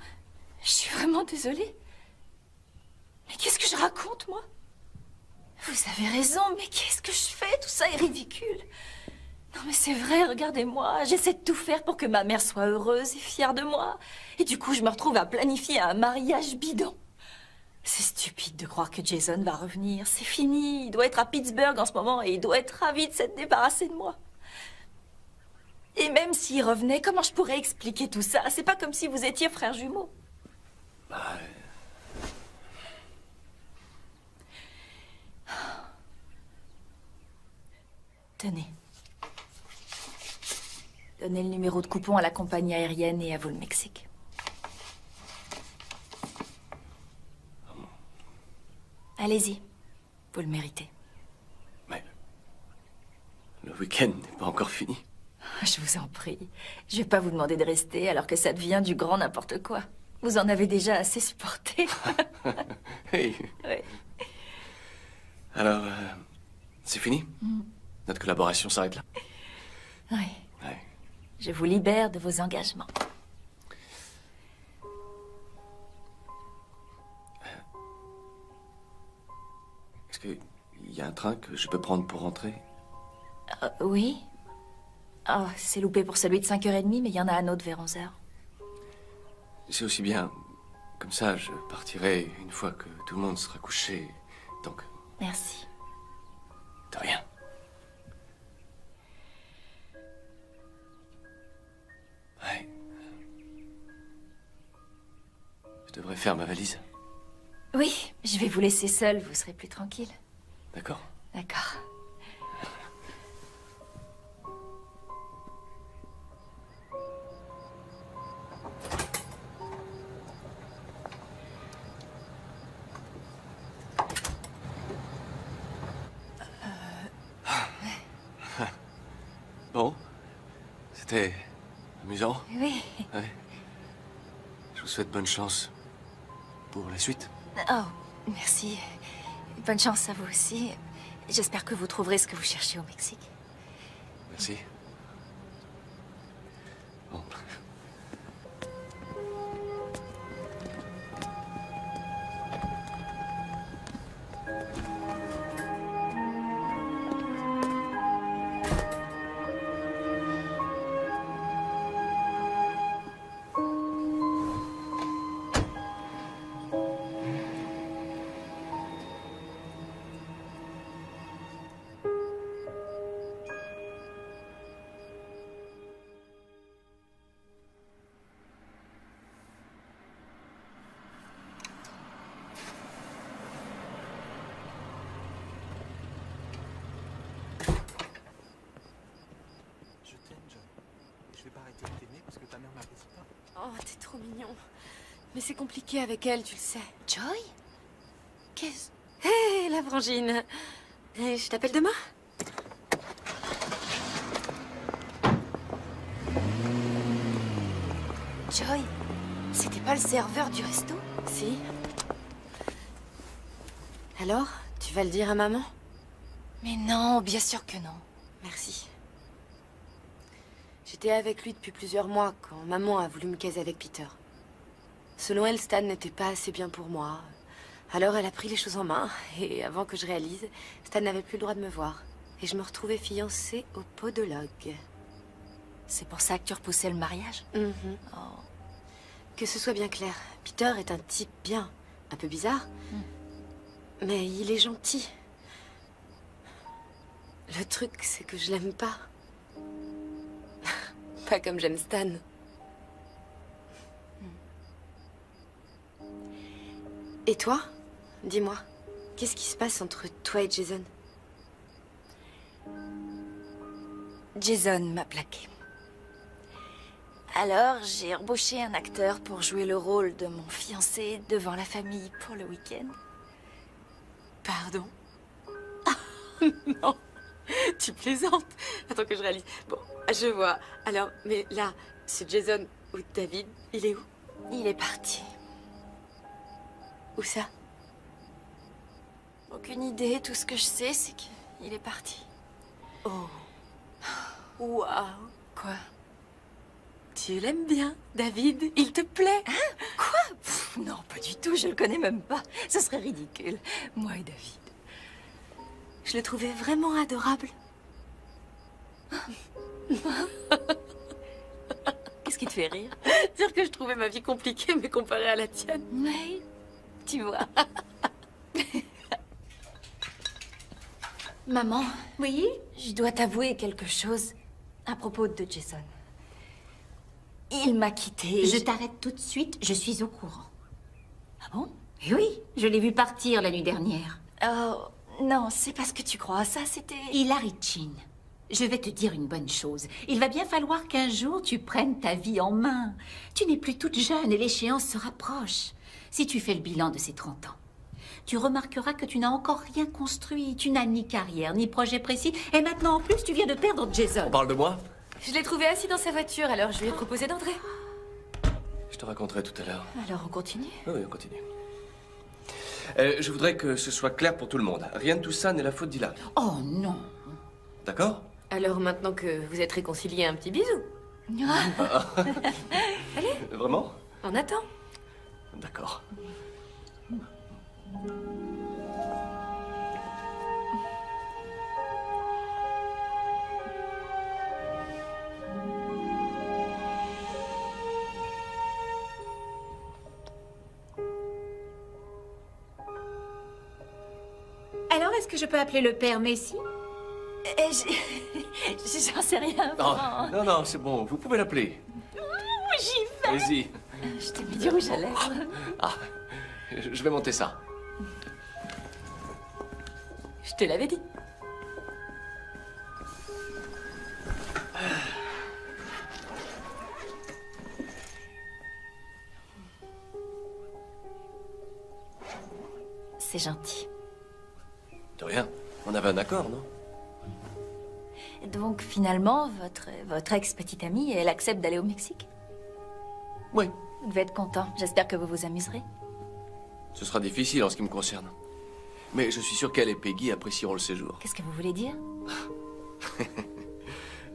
Je suis vraiment désolée. Mais qu'est-ce que je raconte, moi? Vous avez raison, mais qu'est-ce que je fais? Tout ça est ridicule. Non, mais c'est vrai, regardez-moi. J'essaie de tout faire pour que ma mère soit heureuse et fière de moi. Et du coup, je me retrouve à planifier un mariage bidon. C'est stupide de croire que Jason va revenir. C'est fini. Il doit être à Pittsburgh en ce moment et il doit être ravi de s'être débarrassé de moi. Et même s'il revenait, comment je pourrais expliquer tout ça? C'est pas comme si vous étiez frères jumeaux. Tenez. Donnez le numéro de coupon à la compagnie aérienne et à vous le Mexique. Allez-y. Vous le méritez. Mais le week-end n'est pas encore fini. Je vous en prie. Je vais pas vous demander de rester alors que ça devient du grand n'importe quoi. Vous en avez déjà assez supporté. Hey. Oui. Alors, c'est fini? Notre collaboration s'arrête là? Oui. Ouais. Je vous libère de vos engagements. Est-ce qu'il y a un train que je peux prendre pour rentrer? Oui. Oh, c'est loupé pour celui de 5h30, mais il y en a un autre vers 11h. C'est aussi bien. Comme ça, je partirai une fois que tout le monde sera couché. Donc, Merci. de rien. Ouais. Je devrais faire ma valise. Oui, je vais vous laisser seul, vous serez plus tranquille. D'accord. D'accord. Bon, c'était amusant. Oui. Ouais. Je vous souhaite bonne chance pour la suite. Oh, merci. Bonne chance à vous aussi. J'espère que vous trouverez ce que vous cherchez au Mexique. Merci. Bon. t'es trop mignon. Mais c'est compliqué avec elle, tu le sais. Joy? Qu'est-ce... Hé, la frangine. Je t'appelle demain? Joy, c'était pas le serveur du resto? Si. Alors, tu vas le dire à maman? Mais non, bien sûr que non. Merci. J'étais avec lui depuis plusieurs mois quand maman a voulu me caser avec Peter. Selon elle, Stan n'était pas assez bien pour moi. Alors elle a pris les choses en main, et avant que je réalise, Stan n'avait plus le droit de me voir. Et je me retrouvais fiancée au podologue. C'est pour ça que tu repoussais le mariage? Oh. Que ce soit bien clair, Peter est un type bien, un peu bizarre, mais il est gentil. Le truc, c'est que je l'aime pas. Pas comme j'aime Stan. Et toi? Dis-moi, qu'est-ce qui se passe entre toi et Jason? Jason m'a plaqué. Alors, j'ai embauché un acteur pour jouer le rôle de mon fiancé devant la famille pour le week-end. Pardon? Non, tu plaisantes. Attends que je réalise. Bon, je vois. Alors, mais là, c'est Jason ou David, il est où? Il est parti. Où ça? Aucune idée. Tout ce que je sais, c'est qu'il est parti. Oh. Waouh. Quoi? Tu l'aimes bien, David? Il te plaît? Hein? Quoi? Non, pas du tout. Je le connais même pas. Ce serait ridicule. Moi et David. Je le trouvais vraiment adorable. Qu'est-ce qui te fait rire? Dire que je trouvais ma vie compliquée, mais comparée à la tienne. Oui, tu vois. Maman. Oui? Je dois t'avouer quelque chose à propos de Jason. Il m'a quittée. Je t'arrête tout de suite, je suis au courant. Ah bon? Eh oui, je l'ai vu partir la nuit dernière. Oh, non, c'est pas ce que tu crois. Ça, c'était... Hilary Chin, je vais te dire une bonne chose. Il va bien falloir qu'un jour tu prennes ta vie en main. Tu n'es plus toute jeune et l'échéance se rapproche. Si tu fais le bilan de ces 30 ans, tu remarqueras que tu n'as encore rien construit. Tu n'as ni carrière, ni projet précis. Et maintenant, en plus, tu viens de perdre Jason. On parle de moi? Je l'ai trouvé assis dans sa voiture, alors je lui ai proposé d'entrer. Je te raconterai tout à l'heure. Alors, on continue? Oui, on continue. Je voudrais que ce soit clair pour tout le monde. Rien de tout ça n'est la faute d'Hilary. Oh non. D'accord? Alors maintenant que vous êtes réconciliés, un petit bisou. Allez. Vraiment? On attend. D'accord. Alors, est-ce que je peux appeler le père Messi? J'en sais rien. Oh, non, c'est bon. Vous pouvez l'appeler. J'y vais. Allez-y. Je t'ai mis du rouge à lèvres. Ah, je vais monter ça. Je te l'avais dit. C'est gentil. De rien. On avait un accord, non? Donc, finalement, votre ex-petite amie, elle accepte d'aller au Mexique? Oui. Vous devez être content. J'espère que vous vous amuserez. Ce sera difficile en ce qui me concerne. Mais je suis sûr qu'elle et Peggy apprécieront le séjour. Qu'est-ce que vous voulez dire?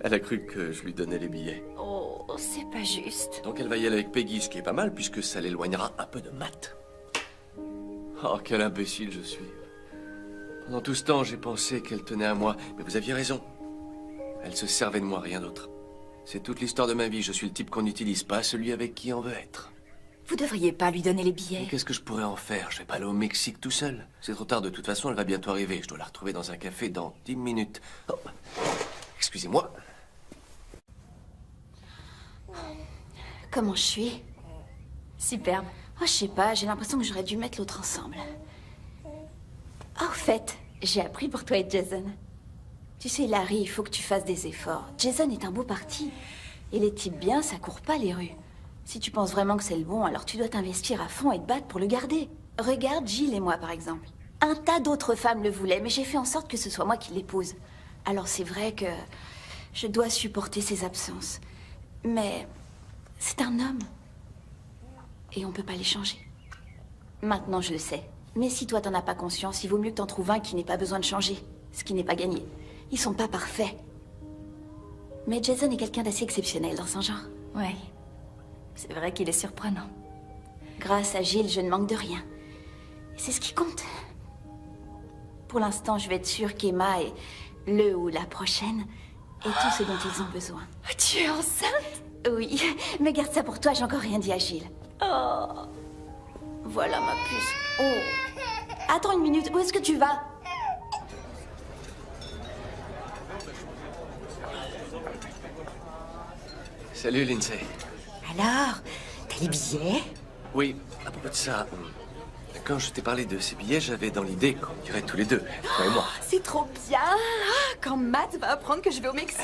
Elle a cru que je lui donnais les billets. Oh, c'est pas juste. Donc elle va y aller avec Peggy, ce qui est pas mal, puisque ça l'éloignera un peu de Matt. Oh, quel imbécile je suis. Pendant tout ce temps, j'ai pensé qu'elle tenait à moi. Mais vous aviez raison. Elle se servait de moi, rien d'autre. C'est toute l'histoire de ma vie. Je suis le type qu'on n'utilise pas, celui avec qui on veut être. Vous devriez pas lui donner les billets. Mais qu'est-ce que je pourrais en faire? Je vais pas aller au Mexique tout seul. C'est trop tard, de toute façon, elle va bientôt arriver. Je dois la retrouver dans un café dans 10 minutes. Oh. Excusez-moi. Comment je suis? Superbe. Oh, je sais pas, j'ai l'impression que j'aurais dû mettre l'autre ensemble. Oh, au fait, j'ai appris pour toi et Jason. Tu sais, Larry, il faut que tu fasses des efforts. Jason est un beau parti. Et les types bien, ça court pas les rues. Si tu penses vraiment que c'est le bon, alors tu dois t'investir à fond et te battre pour le garder. Regarde Gilles et moi, par exemple. Un tas d'autres femmes le voulaient, mais j'ai fait en sorte que ce soit moi qui l'épouse. Alors c'est vrai que je dois supporter ses absences. Mais c'est un homme. Et on peut pas les changer. Maintenant, je le sais. Mais si toi, t'en as pas conscience, il vaut mieux que t'en trouves un qui n'ait pas besoin de changer. Ce qui n'est pas gagné. Ils sont pas parfaits. Mais Jason est quelqu'un d'assez exceptionnel dans son genre. Ouais. C'est vrai qu'il est surprenant. Grâce à Gilles, je ne manque de rien. Et c'est ce qui compte. Pour l'instant, je vais être sûre qu'Emma est le ou la prochaine et tout ce dont ils ont besoin. Tu es enceinte? Oui, mais garde ça pour toi, j'ai encore rien dit à Gilles. Oh. Voilà ma puce. Oh. Attends une minute, où est-ce que tu vas? Salut, Lindsay. Alors, t'as les billets? Oui, à propos de ça, quand je t'ai parlé de ces billets, j'avais dans l'idée qu'on irait tous les deux, toi et moi. C'est trop bien! Quand Matt va apprendre que je vais au Mexique.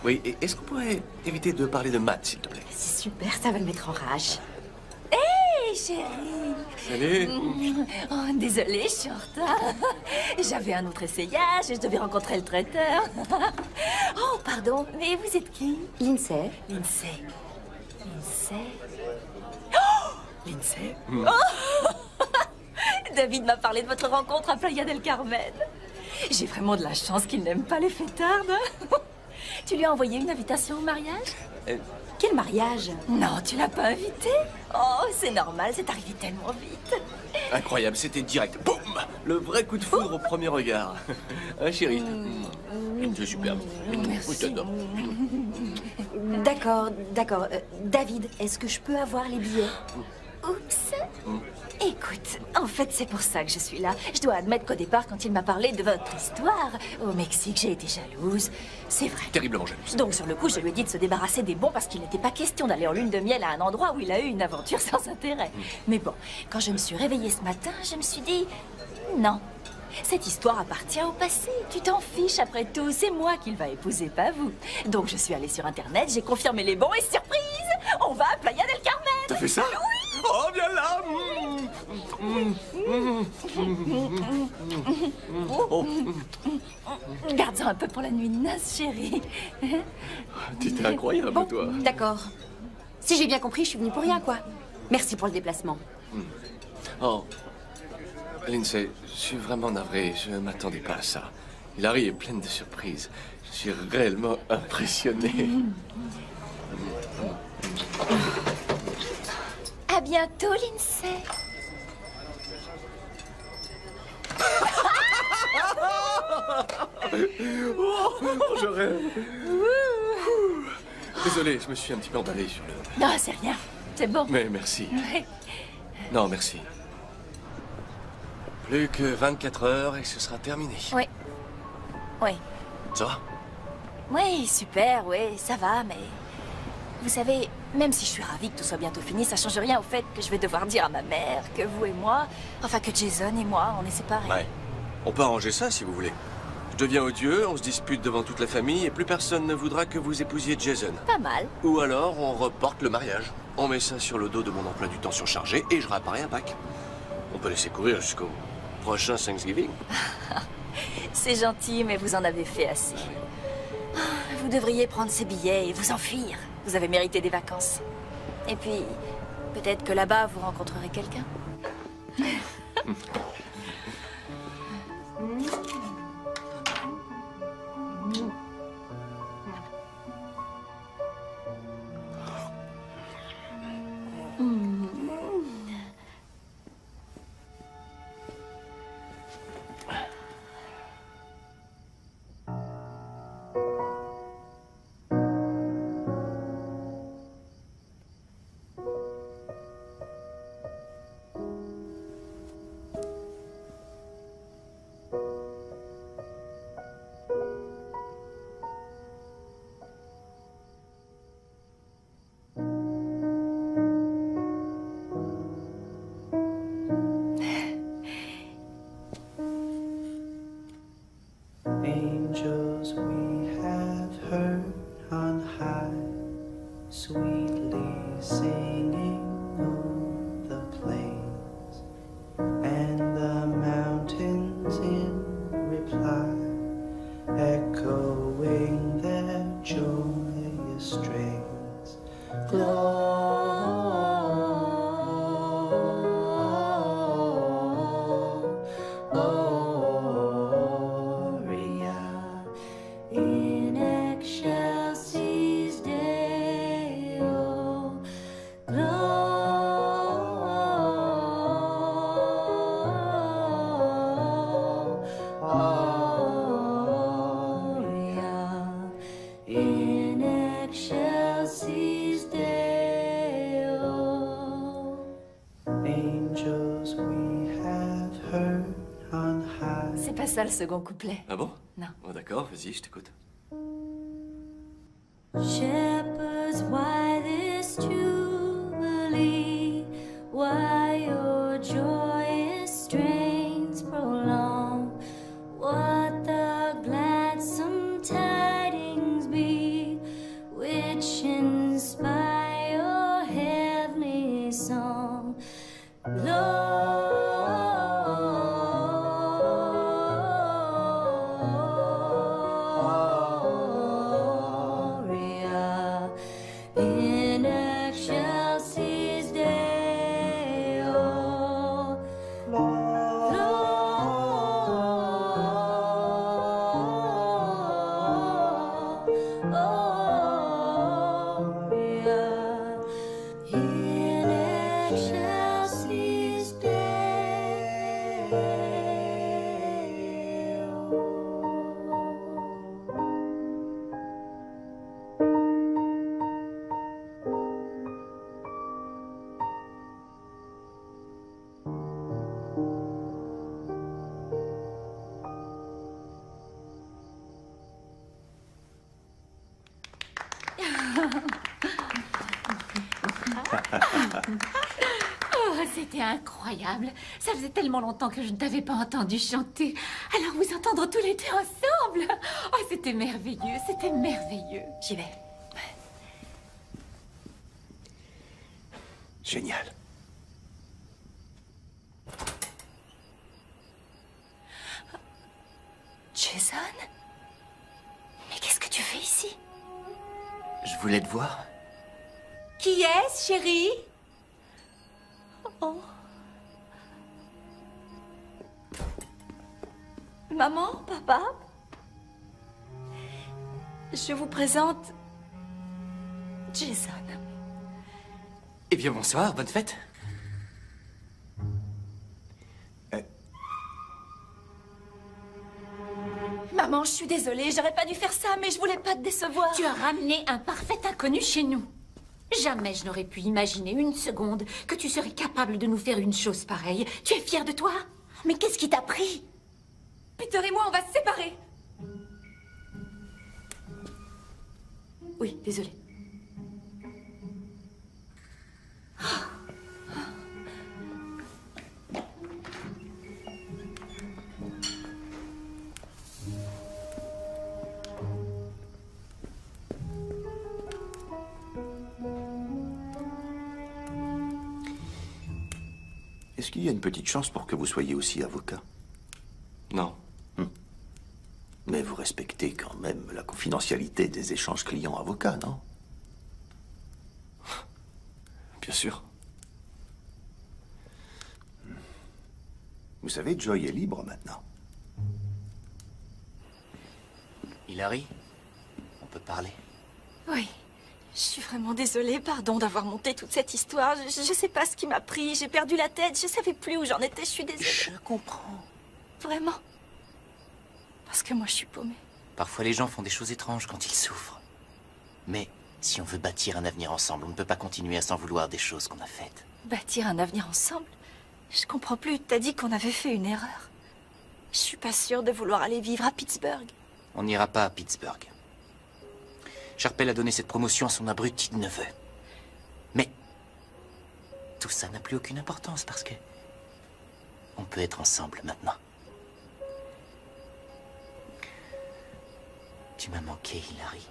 Oui, et est-ce qu'on pourrait éviter de parler de Matt, s'il te plaît? C'est super, ça va le mettre en rage. Hé, chérie! Salut! Oh, désolée, je suis en retard. J'avais un autre essayage et je devais rencontrer le traiteur. Oh, pardon, mais vous êtes qui? Lindsay. Lindsay. Lindsay. Oh! Lindsay? Oh! David m'a parlé de votre rencontre à Playa del Carmen. J'ai vraiment de la chance qu'il n'aime pas les fêtardes. Tu lui as envoyé une invitation au mariage? Quel mariage? Non, tu l'as pas invité? Oh, c'est normal, c'est arrivé tellement vite. Incroyable, c'était direct. Boum! Le vrai coup de foudre au premier regard. Hein, chérie? C'est superbe. Merci. Oui, je t'adore. D'accord, d'accord. David, est-ce que je peux avoir les billets? Oups. Écoute, en fait, c'est pour ça que je suis là. Je dois admettre qu'au départ, quand il m'a parlé de votre histoire au Mexique, j'ai été jalouse. C'est vrai. Terriblement jalouse. Donc, sur le coup, je lui ai dit de se débarrasser des bons parce qu'il n'était pas question d'aller en lune de miel à un endroit où il a eu une aventure sans intérêt. Mais bon, quand je me suis réveillée ce matin, je me suis dit... Non. Cette histoire appartient au passé. Tu t'en fiches après tout. C'est moi qu'il va épouser, pas vous. Donc, je suis allée sur Internet, j'ai confirmé les bons et surprise, on va à Playa del Carmen. T'as fait ça? Oui. Oh, viens là! Oh. Garde-en un peu pour la nuit de noces, chérie. T'étais incroyable, Bon, toi. d'accord. Si j'ai bien compris, je suis venue pour rien, quoi. Merci pour le déplacement. Oh, Lindsay, je suis vraiment navré. Je ne m'attendais pas à ça. Hilary est pleine de surprises. Je suis réellement impressionné. À bientôt, Lindsay. Oh, je rêve. Désolé, je me suis un petit peu emballé sur le... Non, c'est rien. C'est bon. Mais merci. Ouais. Non, merci. Plus que 24 heures et ce sera terminé. Oui. Oui. Ça va? Oui, super, oui, ça va, mais... Vous savez, même si je suis ravie que tout soit bientôt fini, ça change rien au fait que je vais devoir dire à ma mère que vous et moi... Enfin, que Jason et moi, on est séparés. Ouais. On peut arranger ça si vous voulez. Je deviens odieux, on se dispute devant toute la famille et plus personne ne voudra que vous épousiez Jason. Pas mal. Ou alors on reporte le mariage. On met ça sur le dos de mon emploi du temps surchargé et je réapparais à Pâques. On peut laisser courir jusqu'au prochain Thanksgiving. C'est gentil, mais vous en avez fait assez. Vous devriez prendre ces billets et vous enfuir. Vous avez mérité des vacances. Et puis, peut-être que là-bas, vous rencontrerez quelqu'un. pas ça le second couplet. Ah bon? Non. Oh, d'accord, vas-y, je t'écoute. Shepherds, why this jubilee? Why your joyous strains prolong? What the gladsome tidings be, which inspire your heavenly song? Gloria in excelsis Deo. Gloria in excelsis Oh, c'était incroyable. Ça faisait tellement longtemps que je ne t'avais pas entendu chanter. Alors vous entendre tous les deux ensemble. Oh, c'était merveilleux, c'était merveilleux. J'y vais. Génial. Jason? Mais qu'est-ce que tu fais ici? Je voulais te voir. Qui est-ce, chérie? Oh. Maman, papa? Je vous présente Jason. Eh bien, bonsoir, bonne fête. Maman, je suis désolée, j'aurais pas dû faire ça, mais je voulais pas te décevoir. Tu as ramené un parfait inconnu chez nous. Jamais je n'aurais pu imaginer une seconde que tu serais capable de nous faire une chose pareille. Tu es fière de toi? Mais qu'est-ce qui t'a pris? Peter et moi, on va se séparer. Oui, désolée. Est-ce qu'il y a une petite chance pour que vous soyez aussi avocat? Non. Mais vous respectez quand même la confidentialité des échanges clients-avocats, non? Bien sûr. Vous savez, Joy est libre maintenant. Hilary, on peut parler? Oui. Je suis vraiment désolée, pardon d'avoir monté toute cette histoire. Je sais pas ce qui m'a pris, j'ai perdu la tête, je savais plus où j'en étais, je suis désolée. Je comprends. Vraiment. Parce que moi, je suis paumée. Parfois, les gens font des choses étranges quand ils souffrent. Mais si on veut bâtir un avenir ensemble, on ne peut pas continuer à s'en vouloir des choses qu'on a faites. Bâtir un avenir ensemble? Je comprends plus, t'as dit qu'on avait fait une erreur. Je suis pas sûre de vouloir aller vivre à Pittsburgh. On n'ira pas à Pittsburgh. Sharpell a donné cette promotion à son abruti de neveu. Mais tout ça n'a plus aucune importance parce que on peut être ensemble maintenant. Tu m'as manqué, Hilary.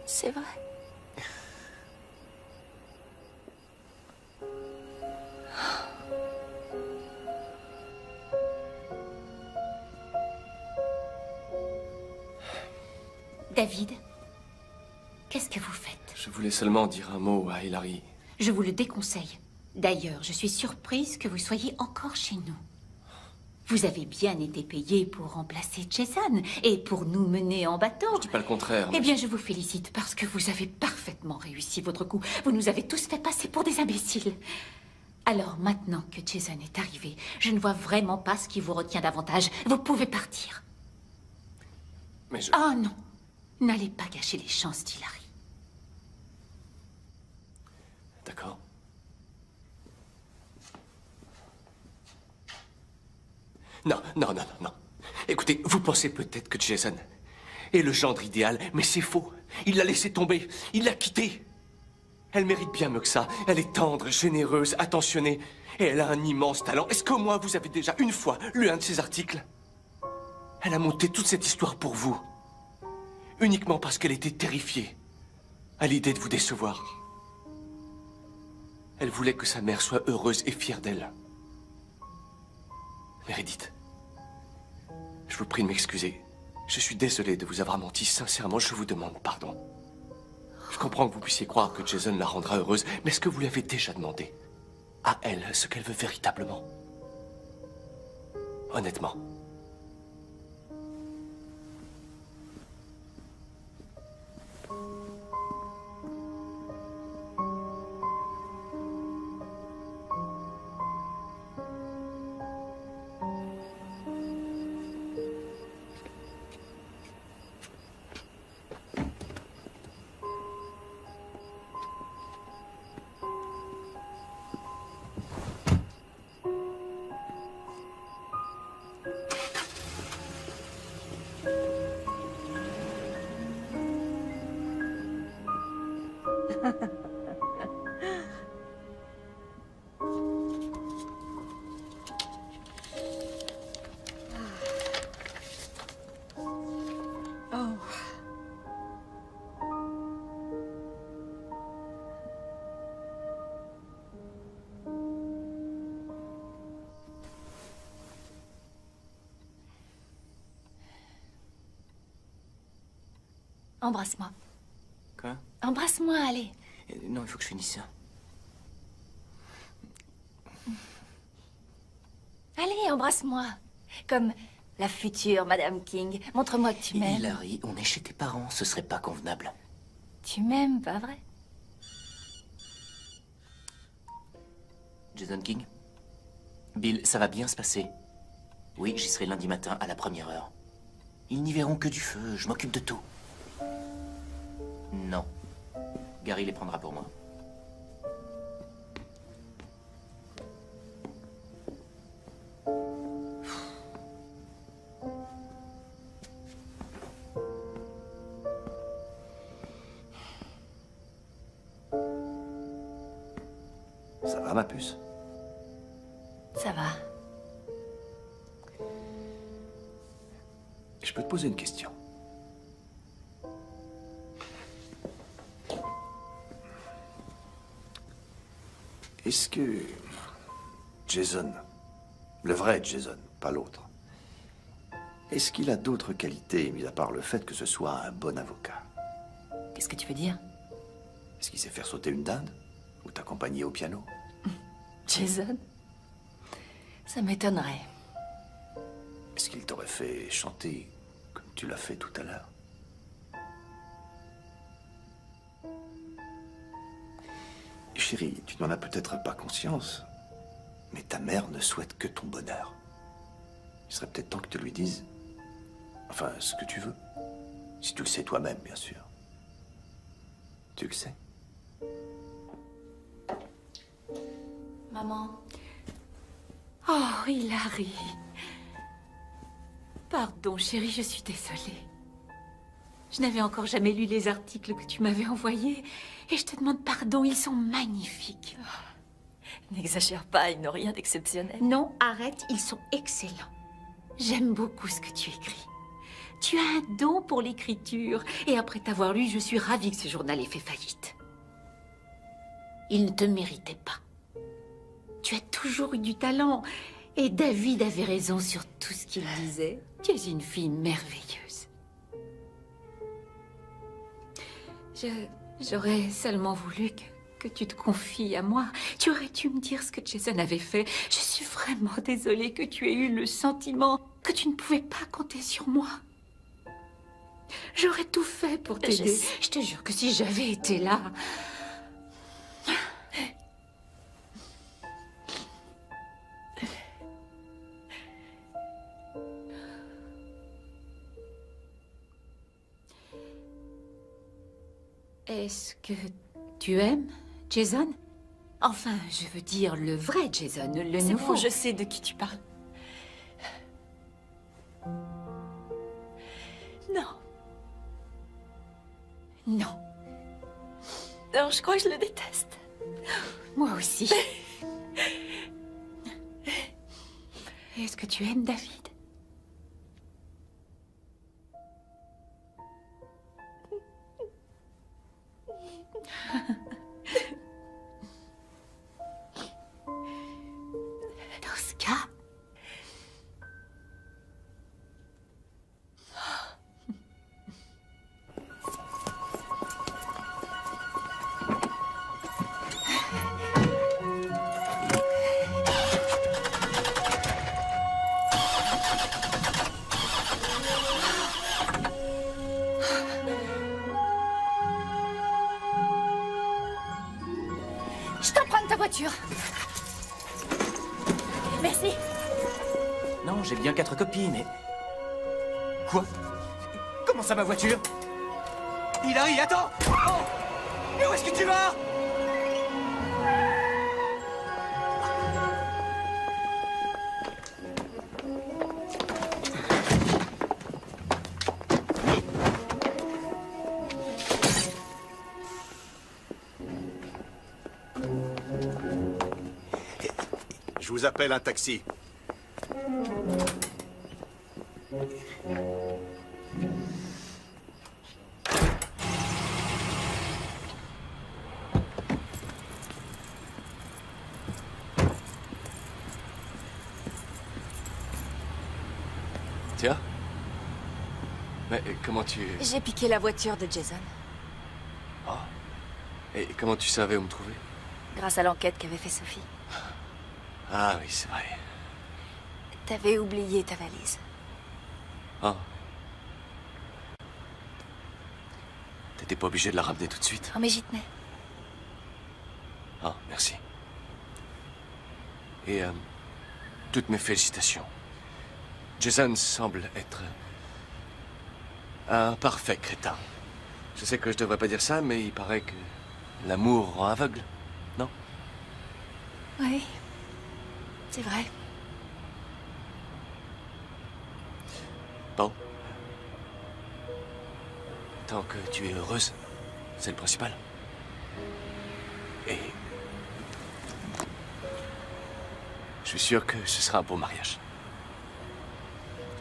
C'est vrai. David, qu'est-ce que vous faites? Je voulais seulement dire un mot à Hilary. Je vous le déconseille. D'ailleurs, je suis surprise que vous soyez encore chez nous. Vous avez bien été payé pour remplacer Jason et pour nous mener en bateau. Je dis pas le contraire. Eh bien, je vous félicite parce que vous avez parfaitement réussi votre coup. Vous nous avez tous fait passer pour des imbéciles. Alors maintenant que Jason est arrivé, je ne vois vraiment pas ce qui vous retient davantage. Vous pouvez partir. Mais je... Oh non, n'allez pas gâcher les chances d'Hilary. D'accord. Non, non, non, non, non. Écoutez, vous pensez peut-être que Jason est le gendre idéal, mais c'est faux. Il l'a laissé tomber, il l'a quittée. Elle mérite bien mieux que ça. Elle est tendre, généreuse, attentionnée. Et elle a un immense talent. Est-ce qu'au moins vous avez déjà une fois lu un de ses articles? Elle a monté toute cette histoire pour vous. Uniquement parce qu'elle était terrifiée à l'idée de vous décevoir. Elle voulait que sa mère soit heureuse et fière d'elle. Meredith, je vous prie de m'excuser. Je suis désolé de vous avoir menti. Sincèrement, je vous demande pardon. Je comprends que vous puissiez croire que Jason la rendra heureuse, mais est-ce que vous lui avez déjà demandé à elle ce qu'elle veut véritablement? Honnêtement. Embrasse-moi. Quoi? Embrasse-moi, allez. Non, il faut que je finisse ça. Allez, embrasse-moi. Comme la future Madame King. Montre-moi que tu m'aimes. Hilary, on est chez tes parents, ce serait pas convenable. Tu m'aimes, pas vrai? Jason King? Bill, ça va bien se passer. Oui, j'y serai lundi matin à la première heure. Ils n'y verront que du feu, je m'occupe de tout. Non. Gary les prendra pour moi. Ça va, ma puce? Ça va. Je peux te poser une question? Est-ce que Jason, le vrai Jason, pas l'autre, est-ce qu'il a d'autres qualités, mis à part le fait que ce soit un bon avocat? Qu'est-ce que tu veux dire? Est-ce qu'il sait faire sauter une dinde? Ou t'accompagner au piano? Jason? Ça m'étonnerait. Est-ce qu'il t'aurait fait chanter comme tu l'as fait tout à l'heure? Chérie, tu n'en as peut-être pas conscience, mais ta mère ne souhaite que ton bonheur. Il serait peut-être temps que tu lui dises, enfin, ce que tu veux. Si tu le sais toi-même, bien sûr. Tu le sais. Maman. Oh, Hilary. Pardon, chérie, je suis désolée. Je n'avais encore jamais lu les articles que tu m'avais envoyés. Et je te demande pardon, ils sont magnifiques. N'exagère pas, ils n'ont rien d'exceptionnel. Non, arrête, ils sont excellents. J'aime beaucoup ce que tu écris. Tu as un don pour l'écriture. Et après t'avoir lu, je suis ravie que ce journal ait fait faillite. Il ne te méritait pas. Tu as toujours eu du talent. Et David avait raison sur tout ce qu'il disait. Tu es une fille merveilleuse. J'aurais seulement voulu que tu te confies à moi. Tu aurais dû me dire ce que Jason avait fait. Je suis vraiment désolée que tu aies eu le sentiment que tu ne pouvais pas compter sur moi. J'aurais tout fait pour t'aider. Je te jure que si j'avais été là... Est-ce que tu aimes Jason? Enfin, je veux dire le vrai Jason, le nouveau. C'est bon, je sais de qui tu parles. Non. Non. Non, je crois que je le déteste. Moi aussi. Est-ce que tu aimes David? Tosca? Je t'emprunte ta voiture. Merci. Non, j'ai bien 4 copies, mais... Quoi? Comment ça, ma voiture? Hilary, attends! Oh! Mais où est-ce que tu vas? Je vous appelle un taxi. Tiens. Mais comment tu... J'ai piqué la voiture de Jason. Oh. Et comment tu savais où me trouver? Grâce à l'enquête qu'avait fait Sophie. Ah oui, c'est vrai. T'avais oublié ta valise. Oh. T'étais pas obligé de la ramener tout de suite. Oh, mais j'y tenais. Oh, merci. Et toutes mes félicitations. Jason semble être un parfait crétin. Je sais que je devrais pas dire ça, mais il paraît que l'amour rend aveugle, non? Oui. C'est vrai. Bon. Tant que tu es heureuse, c'est le principal. Et... je suis sûr que ce sera un beau mariage.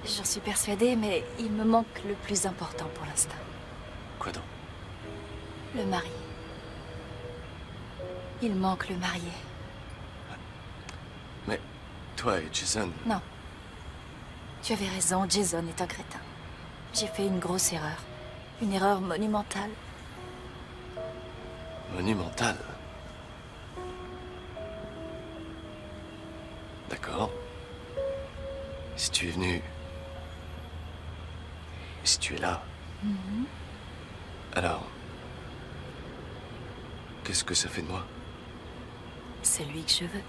J'en suis persuadée, mais il me manque le plus important pour l'instant. Quoi donc? Le mari. Il manque le marié. Mais toi et Jason... Non. Tu avais raison, Jason est un crétin. J'ai fait une grosse erreur. Une erreur monumentale. Monumental. D'accord. Si tu es venu... si tu es là... alors... qu'est-ce que ça fait de moi? Celui que je veux.